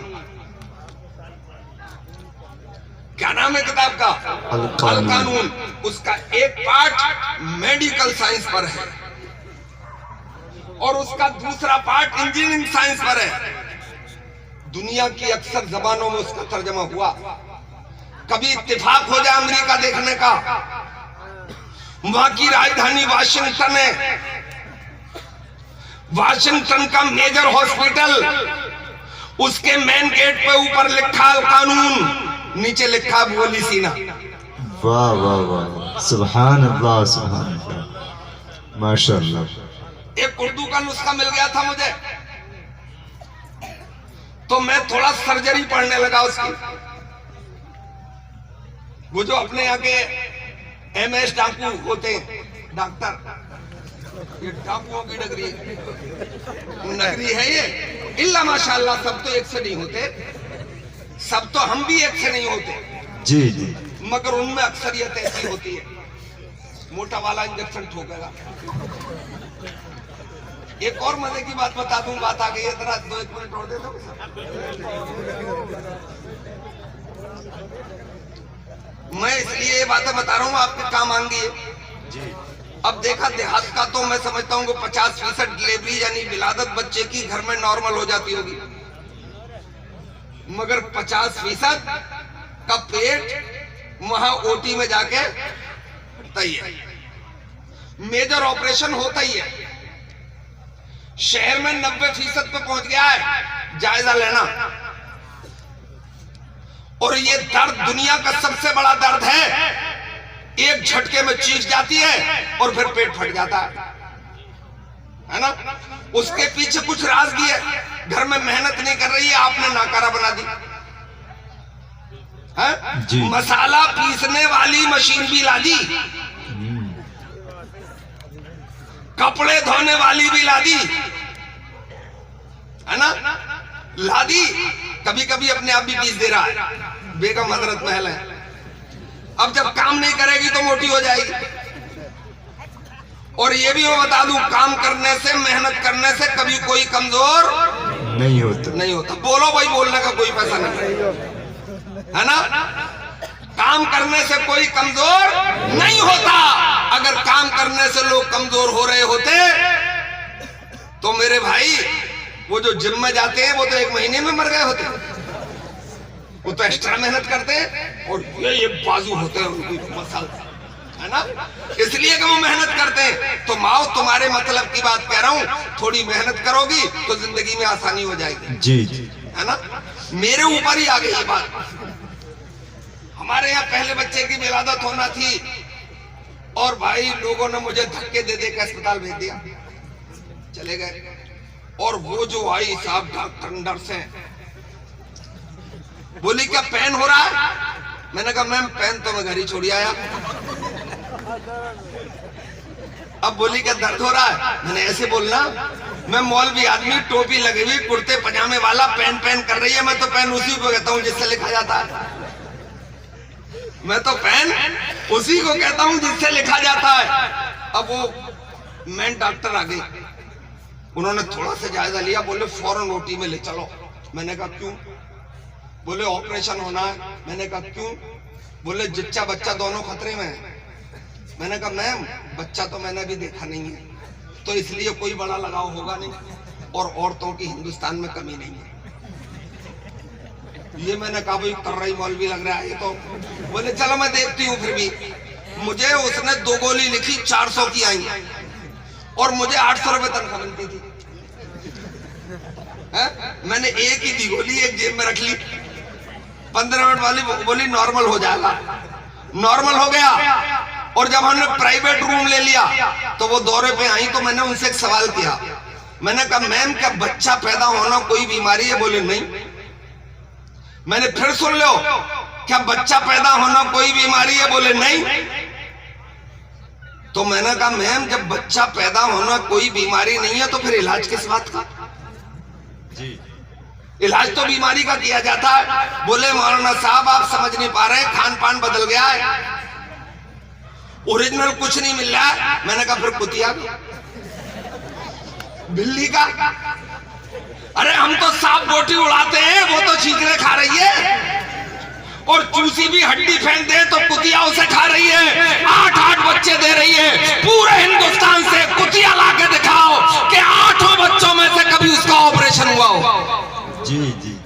क्या नाम है किताब का? अल कानून। उसका एक पार्ट मेडिकल साइंस पर है और उसका दूसरा पार्ट इंजीनियरिंग साइंस पर है। दुनिया की अक्सर जबानों में उसका तर्जमा हुआ। कभी इत्तेफाक हो जाए अमेरिका देखने का, वहां की राजधानी वाशिंगटन है, वाशिंगटन का मेजर हॉस्पिटल, उसके मेन गेट पे ऊपर लिखा अल कानून, नीचे लिखा गोली सीना। वाह वाह वाह, सुभान अल्लाह, सुभान अल्लाह, माशाअल्लाह। एक उर्दू का नुस्खा मिल गया था मुझे, तो मैं थोड़ा सर्जरी पढ़ने लगा उसकी। वो जो अपने यहाँ के MS डाकू होते हैं, डॉक्टर, ये डाकुओं की नगरी है ये। इल्ला माशाअल्लाह सब तो एक से नहीं होते, सब तो हम भी एक से नहीं होते जी जी, मगर उनमें अक्सरियत ऐसी होती है, मोटा वाला इंजेक्शन ठोकेगा। एक और मजे की बात बता दूं, बात आ गई है, जरा 2-1 मिनट और दे दो। मैं इसलिए ये बातें बता रहा हूँ, आपके काम आएंगी जी। अब देखा देहात का तो मैं समझता हूँ 50% डिलीवरी यानी विलादत बच्चे की घर में नॉर्मल हो जाती होगी, मगर 50% का पेट वहां OT में जाके तय है, मेजर ऑपरेशन होता ही है। शहर में 90% पे पहुंच गया है, जायजा लेना। और ये दर्द दुनिया का सबसे बड़ा दर्द है, एक झटके में चीख जाती है और फिर पेट फट जाता है ना। उसके पीछे कुछ राजगी है, घर में मेहनत नहीं कर रही है, आपने नाकारा बना दी है? मसाला पीसने वाली मशीन भी ला दी, कपड़े धोने वाली भी ला दी, है ना, ला दी। कभी कभी अपने आप भी पीस दे रहा है, बेगम हजरत महल है। अब जब काम नहीं करेगी तो मोटी हो जाएगी। और ये भी मैं बता दूं, काम करने से, मेहनत करने से कभी कोई कमजोर नहीं होता। बोलो भाई, बोलने का कोई पैसा नहीं है ना। काम करने से कोई कमजोर नहीं होता। अगर काम करने से लोग कमजोर हो रहे होते तो मेरे भाई वो जो जिम में जाते हैं वो तो 1 महीने में मर गए होते, वो तो एक्स्ट्रा मेहनत करते हैं। और ये बाजू होते हैं उनकी मसल, है ना, इसलिए कि वो मेहनत करते हैं। तो माओ, तुम्हारे मतलब की बात कह रहा हूँ, थोड़ी मेहनत करोगी तो जिंदगी में आसानी हो जाएगी जी जी, है ना। मेरे ऊपर ही आ गई ये बात। हमारे यहाँ पहले बच्चे की विलादत होना थी और भाई लोगों ने मुझे धक्के दे के अस्पताल भेज दिया, चले गए। और वो जो आई साहब डॉक्टर नर्स हैं, बोली क्या पेन हो रहा है? मैंने कहा मैम पेन तो मैं घर ही छोड़ आया। अब बोली क्या दर्द हो रहा है? मैंने ऐसे बोलना, मैं मौलवी आदमी, टोपी लगी हुई, कुर्ते पजामे वाला, पेन कर रही है। मैं तो पेन उसी को कहता हूँ जिससे लिखा जाता है, मैं तो पेन उसी को कहता हूँ जिससे लिखा जाता है। अब वो मेन डॉक्टर आ गई, उन्होंने थोड़ा सा जायजा लिया, बोले फौरन OT में ले चलो। मैंने कहा क्यों? बोले ऑपरेशन होना है। मैंने कहा क्यों? बोले जिच्चा बच्चा दोनों खतरे में है। मैंने कहा मैम बच्चा तो मैंने भी देखा नहीं है, तो इसलिए कोई बड़ा लगाव होगा नहीं, और औरतों की हिंदुस्तान में कमी नहीं है। ये मैंने कहा भाई कर रही मौलवी लग रहा है ये तो। बोले चलो मैं देखती हूँ। फिर भी मुझे उसने 2 गोली लिखी, 400 की आई, और मुझे 800 रुपए तनख्वाह मिलती थी। मैंने एक ही दी गोली, एक जेब में रख ली। 15 मिनट वाली बोली नॉर्मल हो जाएगा, नॉर्मल हो गया। और जब हमने प्राइवेट रूम ले लिया तो वो दौरे पे आई, तो मैंने उनसे एक सवाल किया। मैंने कहा मैम क्या बच्चा पैदा होना कोई बीमारी है? बोले नहीं। मैंने फिर सुन लो, क्या बच्चा पैदा होना कोई बीमारी है? बोले नहीं। तो मैंने कहा मैम जब बच्चा पैदा होना कोई बीमारी नहीं है तो फिर इलाज किस बात का? जी इलाज तो बीमारी का किया जाता है। बोले मौलाना साहब आप समझ नहीं पा रहे, खान पान बदल गया है, ओरिजिनल कुछ नहीं मिल रहा है। मैंने कहा फिर कुतिया बिल्ली का? अरे हम तो सांप बोटी उड़ाते हैं, वो तो चीकने खा रही है, और चूसी भी हड्डी फेंक दे तो कुतिया उसे खा रही है। 8-8 बच्चे दे रही है। पूरे हिंदुस्तान से कुतिया ला के दिखाओ कि 8 बच्चों में से कभी उसका ऑपरेशन हुआ हो। जी जी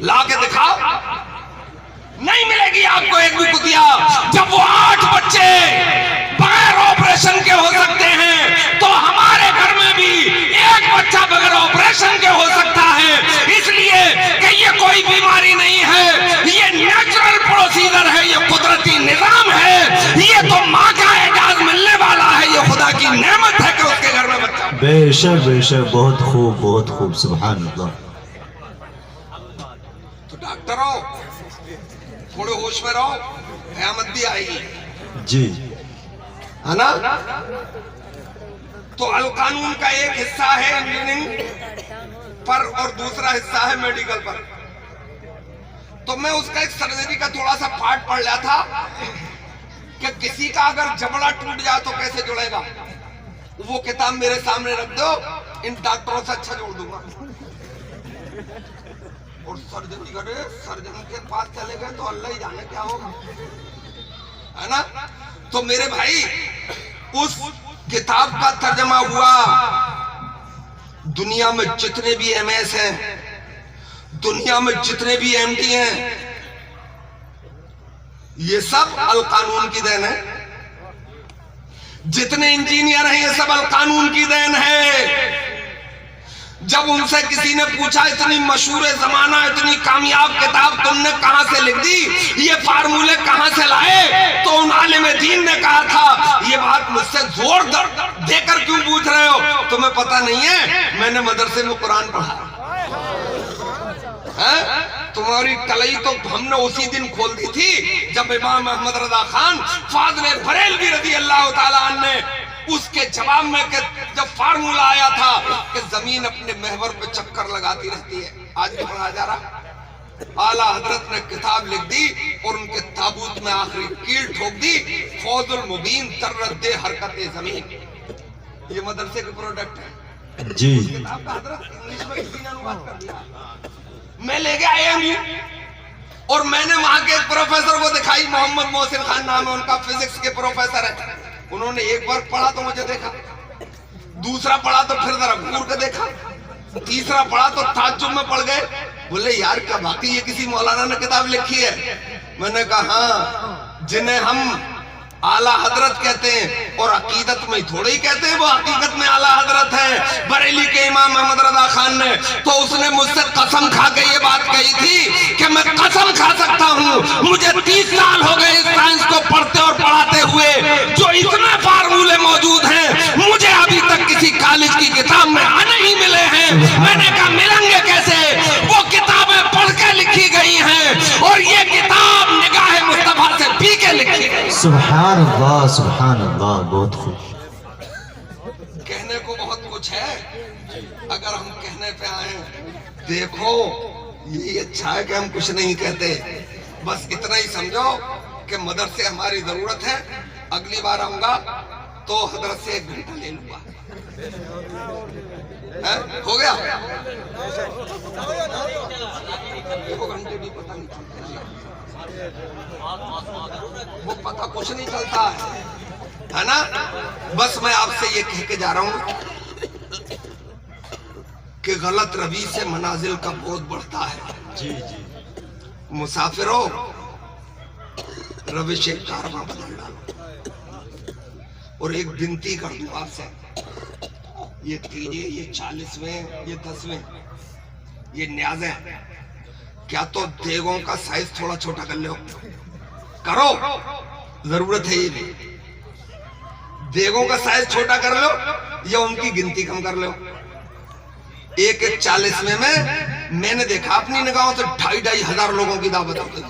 ला के दिखाओ, नहीं मिलेगी आपको एक भी कुतिया। जब वो 8 बच्चे बगैर ऑपरेशन के हो सकते हैं तो हमारे घर में भी एक बच्चा बगैर ऑपरेशन के हो सकता है। इसलिए कि ये कोई बीमारी नहीं है, ये नेचुरल प्रोसीजर है, ये कुदरती निजाम है। ये तो माँ का एजाज मिलने वाला है, ये खुदा की नेमत है कि उसके घर में बच्चा। बेशक बेशक, बहुत खूब बहुत खूब, सुभान अल्लाह। तो डॉक्टरों थोड़े होश में रहो, कयामत भी आएगी जी, है ना। तो अल कानून का एक हिस्सा है इंजीनियरिंग पर और दूसरा हिस्सा है मेडिकल पर। तो मैं उसका एक सर्जरी का थोड़ा सा पार्ट पढ़ लिया था कि किसी का अगर जबड़ा टूट जाए तो कैसे जुड़ेगा। वो किताब मेरे सामने रख दो, इन डॉक्टरों से अच्छा जोड़ दूंगा। और सर्जरी करे, सर्जन के पास चले गए तो अल्लाह ही जाने क्या होगा, है ना। तो मेरे भाई उस किताब का तर्जमा हुआ, दुनिया में जितने भी एमएस हैं, दुनिया में जितने भी एमडी हैं, ये सब अल कानून की देन है। जितने इंजीनियर हैं ये सब अल कानून की देन है। जब उनसे किसी ने पूछा इतनी मशहूर जमाना, इतनी कामयाब किताब तुमने कहां से लिख दी, ये फार्मूले कहां से लाए, तो उन आलिम दीन ने कहा था ये बात मुझसे जोर देकर क्यों पूछ रहे हो, तुम्हें पता नहीं है मैंने मदरसे में कुरान पढ़ा है। तुम्हारी कलई तो हमने उसी दिन खोल दी थी जब इमाम अहमद रजा खान फाज़िल बरेलवी रज़ी अल्लाह तआला अन्हु ने उसके जवाब में कि जब फार्मूला आया था कि जमीन अपने महवर पे चक्कर लगाती रहती है, आज भी पढ़ा जा रहा। आला हजरत ने किताब लिख दी और उनके ताबूत में आखिरी कील ठोक दी, फौजुल मुबीन तरद्दे हरकते जमीन। ये मदरसे के प्रोडक्ट है जी। किताब का हजरत इंग्लिश में किसी ने अनुवाद कर दिया। मैं ले गया एएमयू और मैंने वहां के एक प्रोफेसर को दिखाई, मोहम्मद मोहसिन खान नाम है उनका, फिजिक्स के प्रोफेसर है। उन्होंने एक बार पढ़ा तो मुझे देखा, दूसरा पढ़ा तो फिर जरा घूर के देखा, तीसरा पढ़ा तो ताज्जुब में पड़ गए। बोले यार क्या बाकी ये किसी मौलाना ने किताब लिखी है? मैंने कहा हाँ, जिन्हें हम आला हजरत कहते हैं और अकीदत में थोड़े ही कहते हैं, वो हकीकत में आला हजरत है। बरेली के इमाम अहमद रजा खान ने तो उसने मुझसे कसम खा के ये बात कही थी कि मैं कसम खा सकता हूँ, मुझे 30 साल हो गए इस साइंस को पढ़ते और पढ़ाते हुए, जो इतने फार्मूले मौजूद हैं मुझे अभी तक किसी कॉलेज की किताब में नहीं मिले हैं। मैंने कहा मिलेंगे कैसे, वो किताबें पढ़ के लिखी गई हैं और ये किताब निगाह मुस्तफा से पी के लिखी गई। सुभान अल्लाह, बहुत खूब। कहने को बहुत कुछ है, अगर हम कहने पे आए देखो ये अच्छा है कि हम कुछ नहीं कहते, बस इतना ही समझो कि मदरसे हमारी जरूरत है। अगली बार आऊंगा तो हजरत से 1 घंटा ले लूंगा, हो गया 2 घंटे भी पता नहीं चलते, वो पता कुछ नहीं चलता है ना। बस मैं आपसे ये कह के जा रहा हूं कि गलत रवि से मनाजिल का बोझ बढ़ता है। जी जी। मुसाफिरों रविश कारवां बदल डालो। और एक विनती कर दूं आपसे, ये तीजे, ये 40वें, ये 10वें, ये न्याज़ें, क्या तो देगों का साइज थोड़ा छोटा कर लो, करो, जरूरत है ये नहीं। देगों का साइज छोटा कर लो या उनकी गिनती कम कर लो। एक 40वें में मैंने देखा अपनी निगाहों से 2,500 लोगों की दावत होती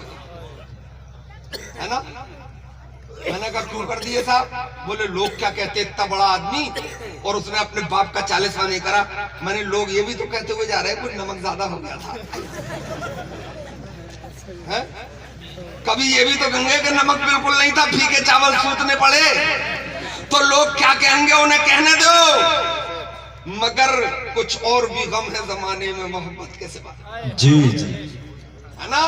है ना। मैंने कहा क्यों कर दिए साहब? बोले लोग क्या कहते, इतना बड़ा आदमी और उसने अपने बाप का 40वां नहीं करा। मैंने लोग ये भी तो कहते हुए जा रहे हैं कुछ नमक ज्यादा हो गया था है? कभी ये भी तो कहेंगे कि नमक बिल्कुल नहीं था, फीके चावल सूतने पड़े। तो लोग क्या कहेंगे उन्हें कहने दो, मगर कुछ और भी गम है जमाने में मोहब्बत के सिवा। जी जी है ना।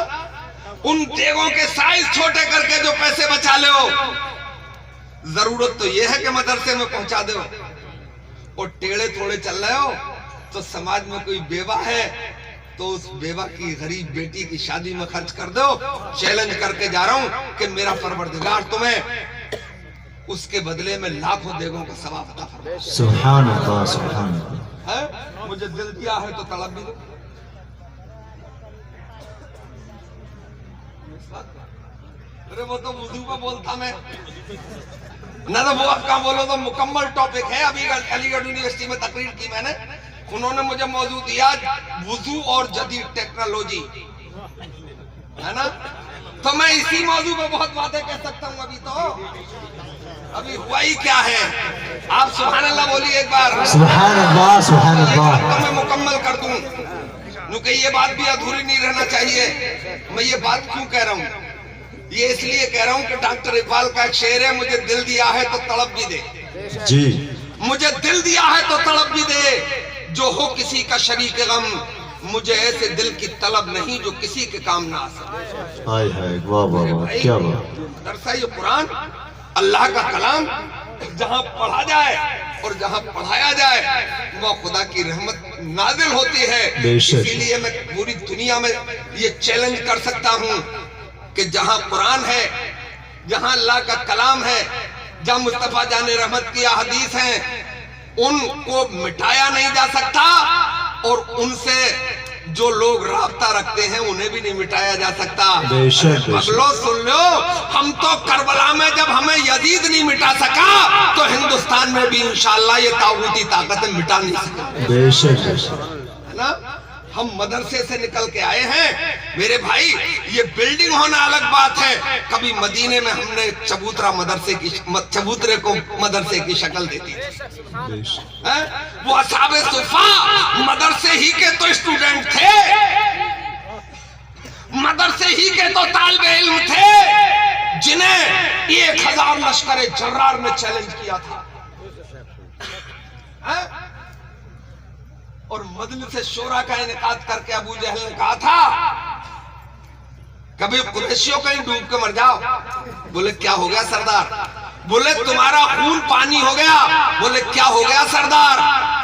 उन देगों के साइज छोटे करके जो पैसे बचा लो, जरूरत तो यह है कि मदरसे में पहुंचा दो। और टेढ़े थोड़े चल रहे हो तो समाज में कोई बेवा है तो उस बेवा की गरीब बेटी की शादी में खर्च कर दो। चैलेंज करके जा रहा हूं कि मेरा परवरदिगार तुम्हें उसके बदले में लाखों देगों का सवाब अता फरमाए। सुभान अल्लाह, सुभान अल्लाह। है, मुझे दिल दिया है तो तलब भी दो। अरे वो तो वुजू पे बोलता मैं ना, तो वो अब कहाँ बोलो तो मुकम्मल टॉपिक है। अभी अलीगढ़ यूनिवर्सिटी में तकरीर की मैंने, उन्होंने मुझे मौजू दिया वुजू और जदीद टेक्नोलॉजी, है ना। तो मैं इसी मौजू पे बहुत बातें कह सकता हूँ। अभी हुआ ही क्या है, आप सुभान अल्लाह बोलिए एक बार। सुभान अल्लाह, सुभान अल्लाह। तो मैं मुकम्मल कर दूं, क्योंकि ये बात भी अधूरी नहीं रहना चाहिए। मैं ये बात क्यों कह रहा हूँ? ये इसलिए कह रहा हूँ कि डॉक्टर इकबाल का एक शेर है, मुझे दिल दिया है तो तड़प भी दे। जी, मुझे दिल दिया है तो तड़प भी दे, जो हो किसी का शरीक गम, मुझे ऐसे दिल की तलब नहीं जो किसी के काम ना आ सके। हाय हाय, वाह वाह वाह, क्या बात। दरअसल ये कुरान अल्लाह का कलाम जहाँ पढ़ा जाए और जहाँ पढ़ाया जाए वह खुदा की रहमत नाजिल होती है। इसीलिए मैं पूरी दुनिया में ये चैलेंज कर सकता हूँ कि जहाँ कुरान है, जहाँ अल्लाह का कलाम है, जहाँ मुस्तफा जाने रहमत की हदीस है, उनको मिटाया नहीं जा सकता और उनसे जो लोग राब्ता रखते हैं उन्हें भी नहीं मिटाया जा सकता। अगलो सुन लो, हम तो करबला में जब हमें यजीद नहीं मिटा सका तो हिंदुस्तान में भी इंशाअल्लाह ये तागूती ताकतें मिटा नहीं सका। बेशक है ना। हम मदरसे से निकल के आए हैं मेरे भाई। ये बिल्डिंग होना अलग बात है। कभी मदीने में हमने चबूतरे को मदरसे की शक्ल देती थी। वो असहाबे सुफ़ा मदरसे ही के तो स्टूडेंट थे, मदरसे ही के तो तालिबे इल्म थे, जिन्हें 1000 लश्कर जर्रार ने चैलेंज किया था। और मजलिस शोरा का इनेकाद करके अबू जहल ने कहा था कभी कुरैशियों कहीं डूब के मर जाओ। बोले क्या हो गया सरदार? बोले तुम्हारा खून पानी हो गया। बोले क्या हो गया सरदार?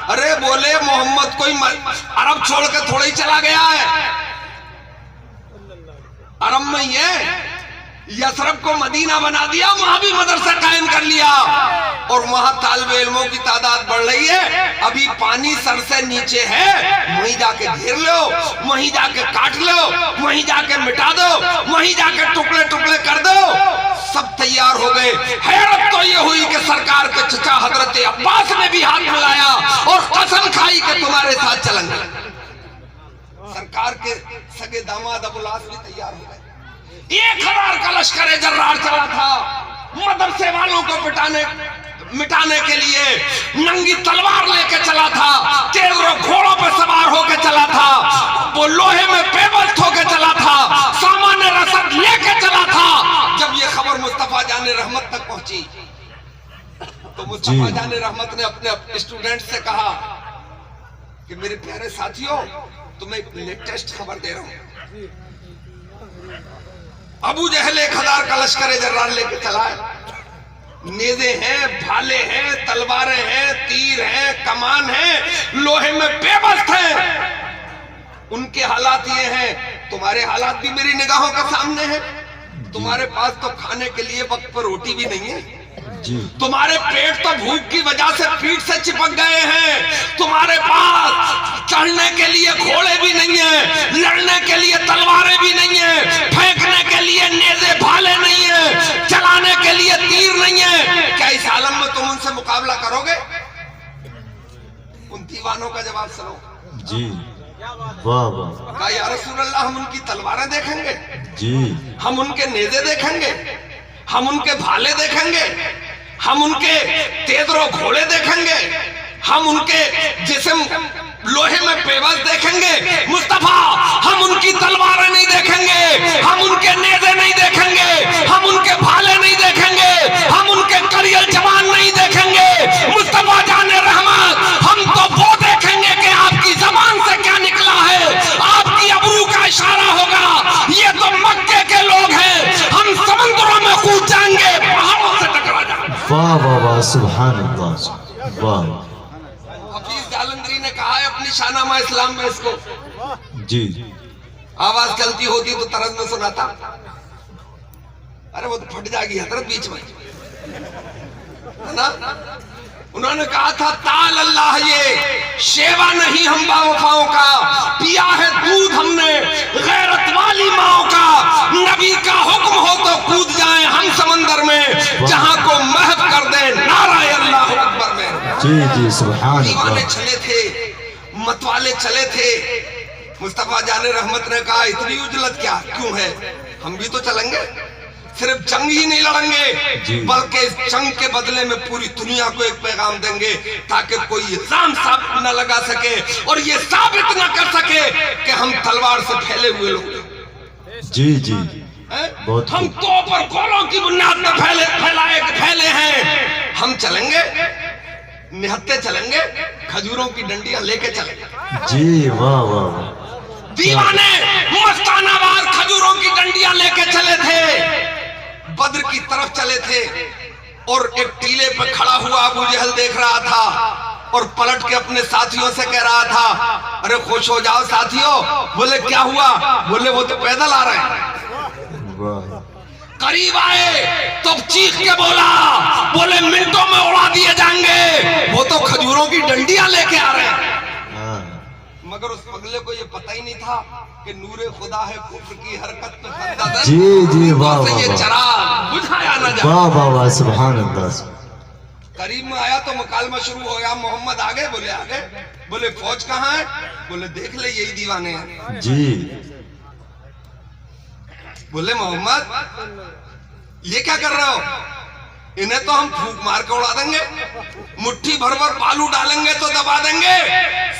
अरे बोले मोहम्मद कोई अरब छोड़ के थोड़ा ही चला गया है, अरब में ये यसरब को मदीना बना दिया, वहां भी मदरसा कायम कर लिया और वहां तालिबे इल्मों की तादाद बढ़ रही है। अभी पानी सर से नीचे है, वहीं जाके घेर लो, वहीं जाके काट लो, वहीं जाके मिटा दो, वहीं जाके टुकड़े टुकड़े कर दो। सब तैयार हो गए। हैरत तो ये हुई कि सरकार के चचा हजरत अब्बास ने भी हाथ मिलाया और कसम खाई कि तुम्हारे साथ चलेंगे। सरकार के सगे दामाद अबुल आस भी तैयार हो गए। 1000 का लश्कर जर्रार चला था मदरसे वालों को मिटाने के लिए। नंगी तलवार लेके चला था, तेज घोड़ों पर सवार होकर चला था, वो लोहे में बेबस होकर चला था, सामान्य रसद लेके चला था। जब ये खबर मुस्तफा जाने रहमत तक पहुंची तो मुस्तफा जाने रहमत ने अपने स्टूडेंट से कहा कि मेरे प्यारे साथियों, तुम्हें एक लेटेस्ट खबर दे रहा हूं। अबू जहल 1000 का लश्कर जर्रार लेके चला है। नेज़े हैं, भाले हैं, तलवारें हैं, तीर हैं, कमान है, लोहे में बेबस हैं। उनके हालात ये हैं, तुम्हारे हालात भी मेरी निगाहों के सामने हैं। तुम्हारे पास तो खाने के लिए वक्त पर रोटी भी नहीं है, जी तुम्हारे पेट तो भूख की वजह से पीठ से चिपक गए हैं। तुम्हारे पास चढ़ने के लिए घोड़े भी नहीं है, लड़ने के लिए तलवारें भी नहीं है, फेंकने के लिए नेज़े भाले नहीं है, चलाने के लिए तीर नहीं है। क्या इस आलम में तुम उनसे मुकाबला करोगे? उन दीवानों का जवाब सुनो। जी वाह वाह कहा या रसूल अल्लाह, हम उनकी तलवारें देखेंगे, जी हम उनके नेज़े देखेंगे, हम उनके भाले देखेंगे, हम उनके तेदरो घोड़े देखेंगे, हम उनके जिस्म लोहे में पेवस देखेंगे। मुस्तफा, हम उनकी तलवारें नहीं देखेंगे, हम उनके नेज़े नहीं देखेंगे, हम उनके भाले नहीं देखेंगे, हम उनके करियल जवान नहीं देखेंगे। मुस्तफा जाने रहमत, हम तो वो देखेंगे कि आपकी जबान से क्या निकला है, आपकी अबरू का इशारा होगा। ये तो मक्के के लोग हैं, हम समुद्रों में कूद जाएंगे, पहाड़ों से टकरा जाएंगे। वाह वाह वाह सुभान अल्लाह वाह हफीज जालंधरी ने कहा है अपनी शाहनामा इस्लाम में इसको। जी आवाज चलती होती तो तरज में सुनाता। अरे वो तो फट जाएगी हजरत बीच में, है ना? उन्होंने कहा था ताल अल्लाह, ये शेवा नहीं हम बावफाओं का, पिया है दूध हमने गैरत वाली माओ का। नबी का हुक्म हो तो कूद जाएं हम समंदर में, जहां को महव कर दे नारा अल्लाह अकबर में। जी जी सुभान दीवाने अल्लाह चले थे, मतवाले चले थे। मुस्तफा जाने रहमत ने कहा इतनी उजलत क्या क्यों है, हम भी तो चलेंगे। सिर्फ जंग ही नहीं लड़ेंगे, बल्कि इस जंग के बदले में पूरी दुनिया को एक पैगाम देंगे, ताकि कोई इल्जाम साबित न लगा सके और ये साबित न कर सके कि हम तलवार से फैले हुए लोग। जी जी बहुत हम तो पर गोलों की बुनियाद में फैले हैं। हम चलेंगे, निहत्ते चलेंगे, खजूरों की डंडियां लेके चलेंगे। जी वाह वाह वाह दीवाने मस्तानावार खजूरों की डंडियां लेके चले थे, बद्र की तरफ चले थे। और एक टीले पर खड़ा हुआ अबू जहल देख रहा था और पलट के अपने साथियों से कह रहा था, अरे खुश हो जाओ साथियों। बोले क्या हुआ? बोले वो तो पैदल आ रहे हैं। वाह करीब आए तो चीख के बोले मिनटों में उड़ा दिए जाएंगे, वो तो खजूरों की डंडियां लेके आ रहे हैं। हाँ मगर उस पगले को ये पता ही नहीं था कि नूरे खुदा है कुफ्र की हरकत में खंदा। जी जी वाह वाह ये वाह चराग बुझाया न जाए। वाह वाह वाह सुभान अल्लाह करीब में आया तो मुकालमा शुरू हो गया। मोहम्मद आगे, बोले आगे। बोले फौज कहाँ है? बोले देख ले यही दीवाने हैं। जी बोले मोहम्मद ये क्या कर रहे हो? इन्हें तो हम फूंक मार के उड़ा देंगे, मुट्ठी भर भर बालू डालेंगे तो दबा देंगे।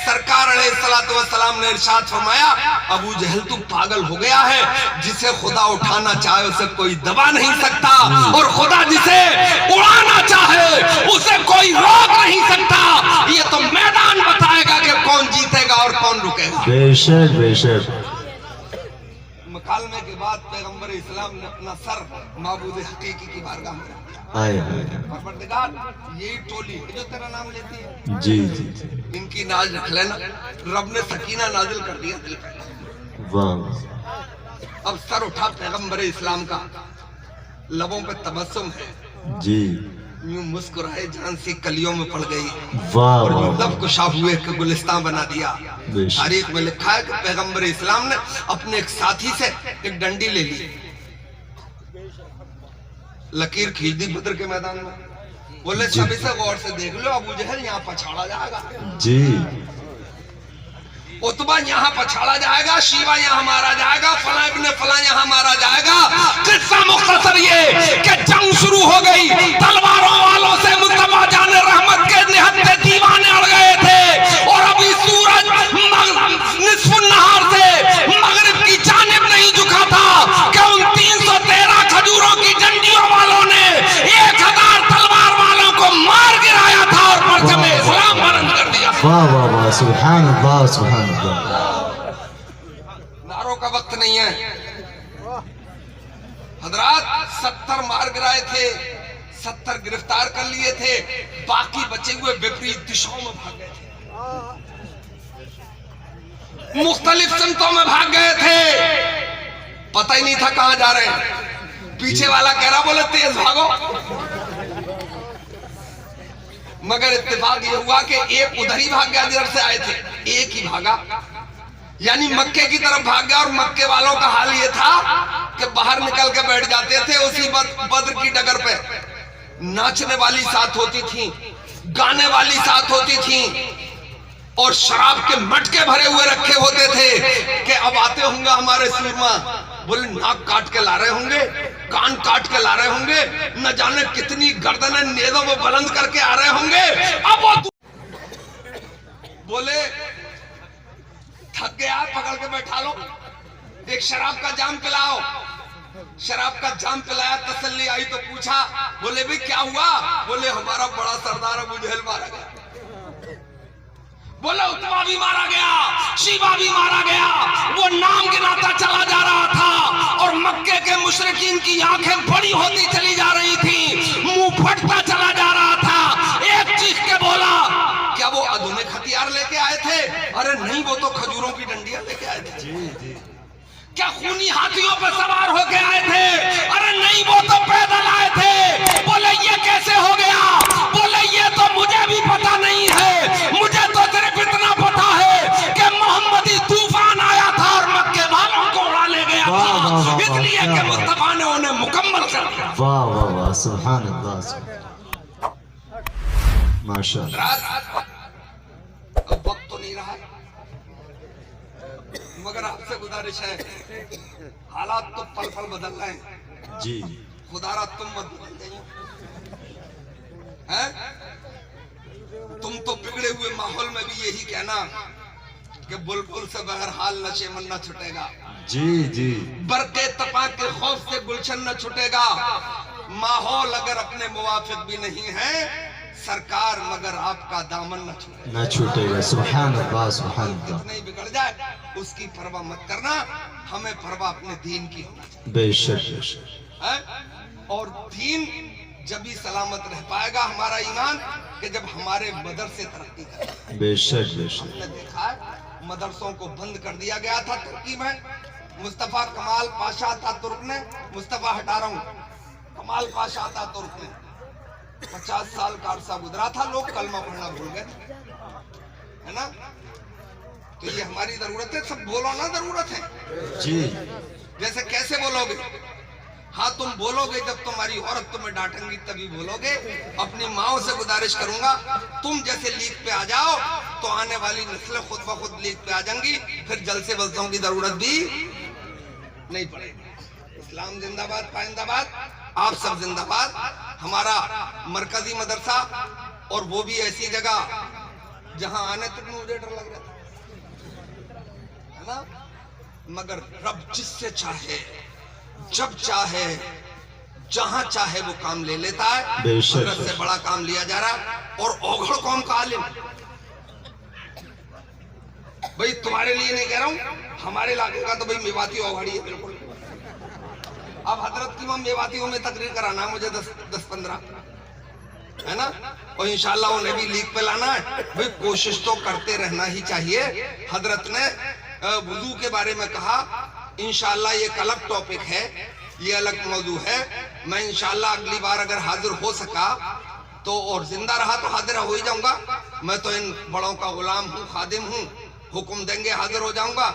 सरकार अलैहिस्सलाम ने इरशाद फरमाया, अबू जहल तू पागल हो गया है, जिसे खुदा उठाना चाहे उसे कोई दबा नहीं सकता, और खुदा जिसे उड़ाना चाहे उसे कोई रोक नहीं सकता। ये तो मैदान बताएगा कि कौन जीतेगा और कौन रुकेगा। बेशक बेशक मुकालमे के बाद पैगंबर इस्लाम ने अपना सर माबूद हकीकी की बारगाह में रख दिया। आए परवरदिगार, यही टोली है जो तेरा नाम लेती है, जी जी इनकी नाज रख लेना। रब ने सकीना नाजिल कर दिया दिल पे। वाह अब सर उठा पैगंबर इस्लाम का, लबों पे तबस्सुम है, जी यूं मुस्कुराए जान सी कलियों में पड़ गई, वाह और वाह लब कुशा हुए के गुलिस्तान बना दिया। बेशक। तारीख में लिखा है कि पैगंबर इस्लाम ने अपने एक साथी से एक डंडी ले ली, लकीर खींच दी बद्र के मैदान में। बोले सभी से गौर से देख लो, अबू जहल यहाँ पछाड़ा जाएगा, जी उतबा यहाँ पछाड़ा जाएगा, शीबा यहाँ मारा जाएगा, फला इब्ने फला यहाँ मारा जाएगा। किस्सा मुख्तसर ये कि जंग शुरू हो गई, तलवारों वालों से मुस्तफा जाने रहमत के निहत्ते दीवाने अड़ गए थे, और अभी सूरज निस्फुन नहार से मगरिब की जानिब नहीं झुका था कि उन 313 खजूरों की डंडियों वालों ने 1000 तलवार वालों को मार गिराया था और परचम इस्लाम बुलंद कर दिया। वाह वाह वाह सुभान अल्लाह सुभान अल्लाह नारों का वक्त नहीं है हजरात। 70 मार गिराए थे, 70 गिरफ्तार कर लिए थे, बाकी बचे हुए विपरीत दिशाओं में भाग गए थे, मुख्तलिफ संतों में भाग गए थे, पता ही नहीं था कहां जा रहे हैं। पीछे वाला कह रहा बोले तेज भागो, मगर इत्तेफाक ये हुआ कि एक उधर ही भाग गया जिधर से आए थे, एक ही भागा, यानी मक्के की तरफ भाग गया। और मक्के वालों का हाल ये था कि बाहर निकल के बैठ जाते थे उसी बद्र की डगर पे। नाचने वाली साथ होती थी, गाने वाली साथ होती थी, और शराब के मटके भरे हुए रखे होते थे कि अब आते होंगे हमारे सूरमा। बोले नाक काट के ला रहे होंगे, कान काट के ला रहे होंगे, न जाने कितनी गर्दनें नेज़ों में बुलंद करके आ रहे होंगे। अब वो बोले थक गया, पकड़ के बैठा लो, एक शराब का जाम पिलाओ। शराब का जाम पिलाया, तसल्ली आई तो पूछा, बोले भाई क्या हुआ? बोले हमारा बड़ा सरदार अबू जहल मारा गया। बोले उतबा भी मारा गया, शीबा भी मारा गया। वो नाम गिनाता चला जा रहा था और मक्के के मुशरिकीन की आंखें बड़ी होती चली जा रही थी, मुंह फटता चला जा रहा था। एक चीख के बोला, क्या वो आधुनिक हथियार लेके आए थे? अरे नहीं, वो तो खजूरों की डंडियां लेके आए थे। जी जी। क्या खूनी हाथियों पर सवार होके आए थे? अरे नहीं, वो तो पैदल आए थे। बोले ये कैसे हो गया? बोले ये तो मुझे भी पता नहीं है, मुझे तो सिर्फ इतना पता है कि मोहम्मदी तूफान आया था और मक्के वालों को उड़ा ले गया था, इसलिए कि मुस्तफा ने उन्हें मुकम्मल कर दिया। वाह वाह वाह, सुभान अल्लाह, माशाअल्लाह। अब वक्त तो नहीं रहा, मगर आपसे गुजारिश है, हालात तो पल पल बदल रहे हैं जी। खुदारा तुम मत बदल जाइए, हैं? तुम तो बिगड़े हुए माहौल में भी यही कहना कि बुलबुल से बहरहाल नशे मन न छुटेगा। जी जी। बरके तपा के खौफ से गुलशन न छुटेगा। माहौल अगर अपने मुवाफिक भी नहीं है सरकार, मगर आपका दामन न छूटेगा। सुभान अल्लाह, सुभान अल्लाह। कितने बिगड़ जाए उसकी परवाह मत करना, हमें परवाह अपने दीन की होना चाहिए। बेशक बेशक। और दीन जब भी सलामत रह पाएगा हमारा ईमान कि जब हमारे मदरसे तरक्की करें। बेशक बेशक। हमने देखा है मदरसों को बंद कर दिया गया था तुर्की में। मुस्तफा कमाल पाशा अतातुर्क ने, मुस्तफा हटा रहा हूँ, कमाल पाशा अतातुर्क ने 50 साल का अरसा गुजरा था, लोग कलमा पढ़ना भूल गए, है ना? तो ये हमारी जरूरत है, सब बोलो ना, जरूरत है जी। जैसे कैसे बोलोगे? हाँ तुम बोलोगे जब तुम्हारी औरत तुम्हें डांटेंगी तभी बोलोगे। अपनी माओ से गुजारिश करूंगा, तुम जैसे लीग पे आ जाओ तो आने वाली नस्लें खुद ब खुद लीग पे आ जाएंगी, फिर जलसे बलसों की जरूरत भी नहीं पड़ेगी। इस्लाम जिंदाबाद, पाइंदाबाद, आप सब जिंदाबाद। हमारा मरकजी मदरसा, और वो भी ऐसी जगह जहां आने तक मुझे डर लग रहा था, है ना? मगर रब जिससे चाहे, जब चाहे, जहां चाहे वो काम ले लेता है। हजरत से बड़ा काम लिया जा रहा है। और औघड़ कौम का आलिम, भाई तुम्हारे लिए नहीं कह रहा हूं, हमारे इलाके का तो भाई मेवाती औघड़ी है बिल्कुल। अब हजरत की वहां मेवातियों में तकरीर कराना है मुझे 10-15, है ना? और इंशाल्लाह उन्हें भी लीग पे लाना है। भाई कोशिश तो करते रहना ही चाहिए। हजरत ने वुजू के बारे में कहा, इंशाल्लाह ये एक अलग टॉपिक है, ये अलग मौजू है। मैं इंशाल्लाह अगली बार अगर हाजिर हो सका तो, और जिंदा रहा तो हाजिर हो ही जाऊंगा। मैं तो इन बड़ों का गुलाम हूँ, खादिम हूँ, हुक्म देंगे हाजिर हो जाऊंगा।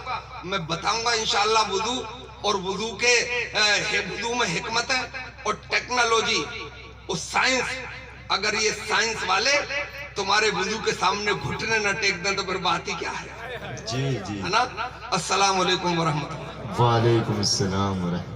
मैं बताऊंगा इंशाल्लाह वुजू, और वुजू के वुजू में हिकमत है और टेक्नोलॉजी, उस साइंस। अगर ये साइंस वाले तुम्हारे वुजू के सामने घुटने न टेक दें तो फिर बात ही क्या है? जी जी, है ना? अस्सलाम वालेकुम व रहमतुल्लाह। वालेकुम अस्सलाम व रहमतुल्लाह।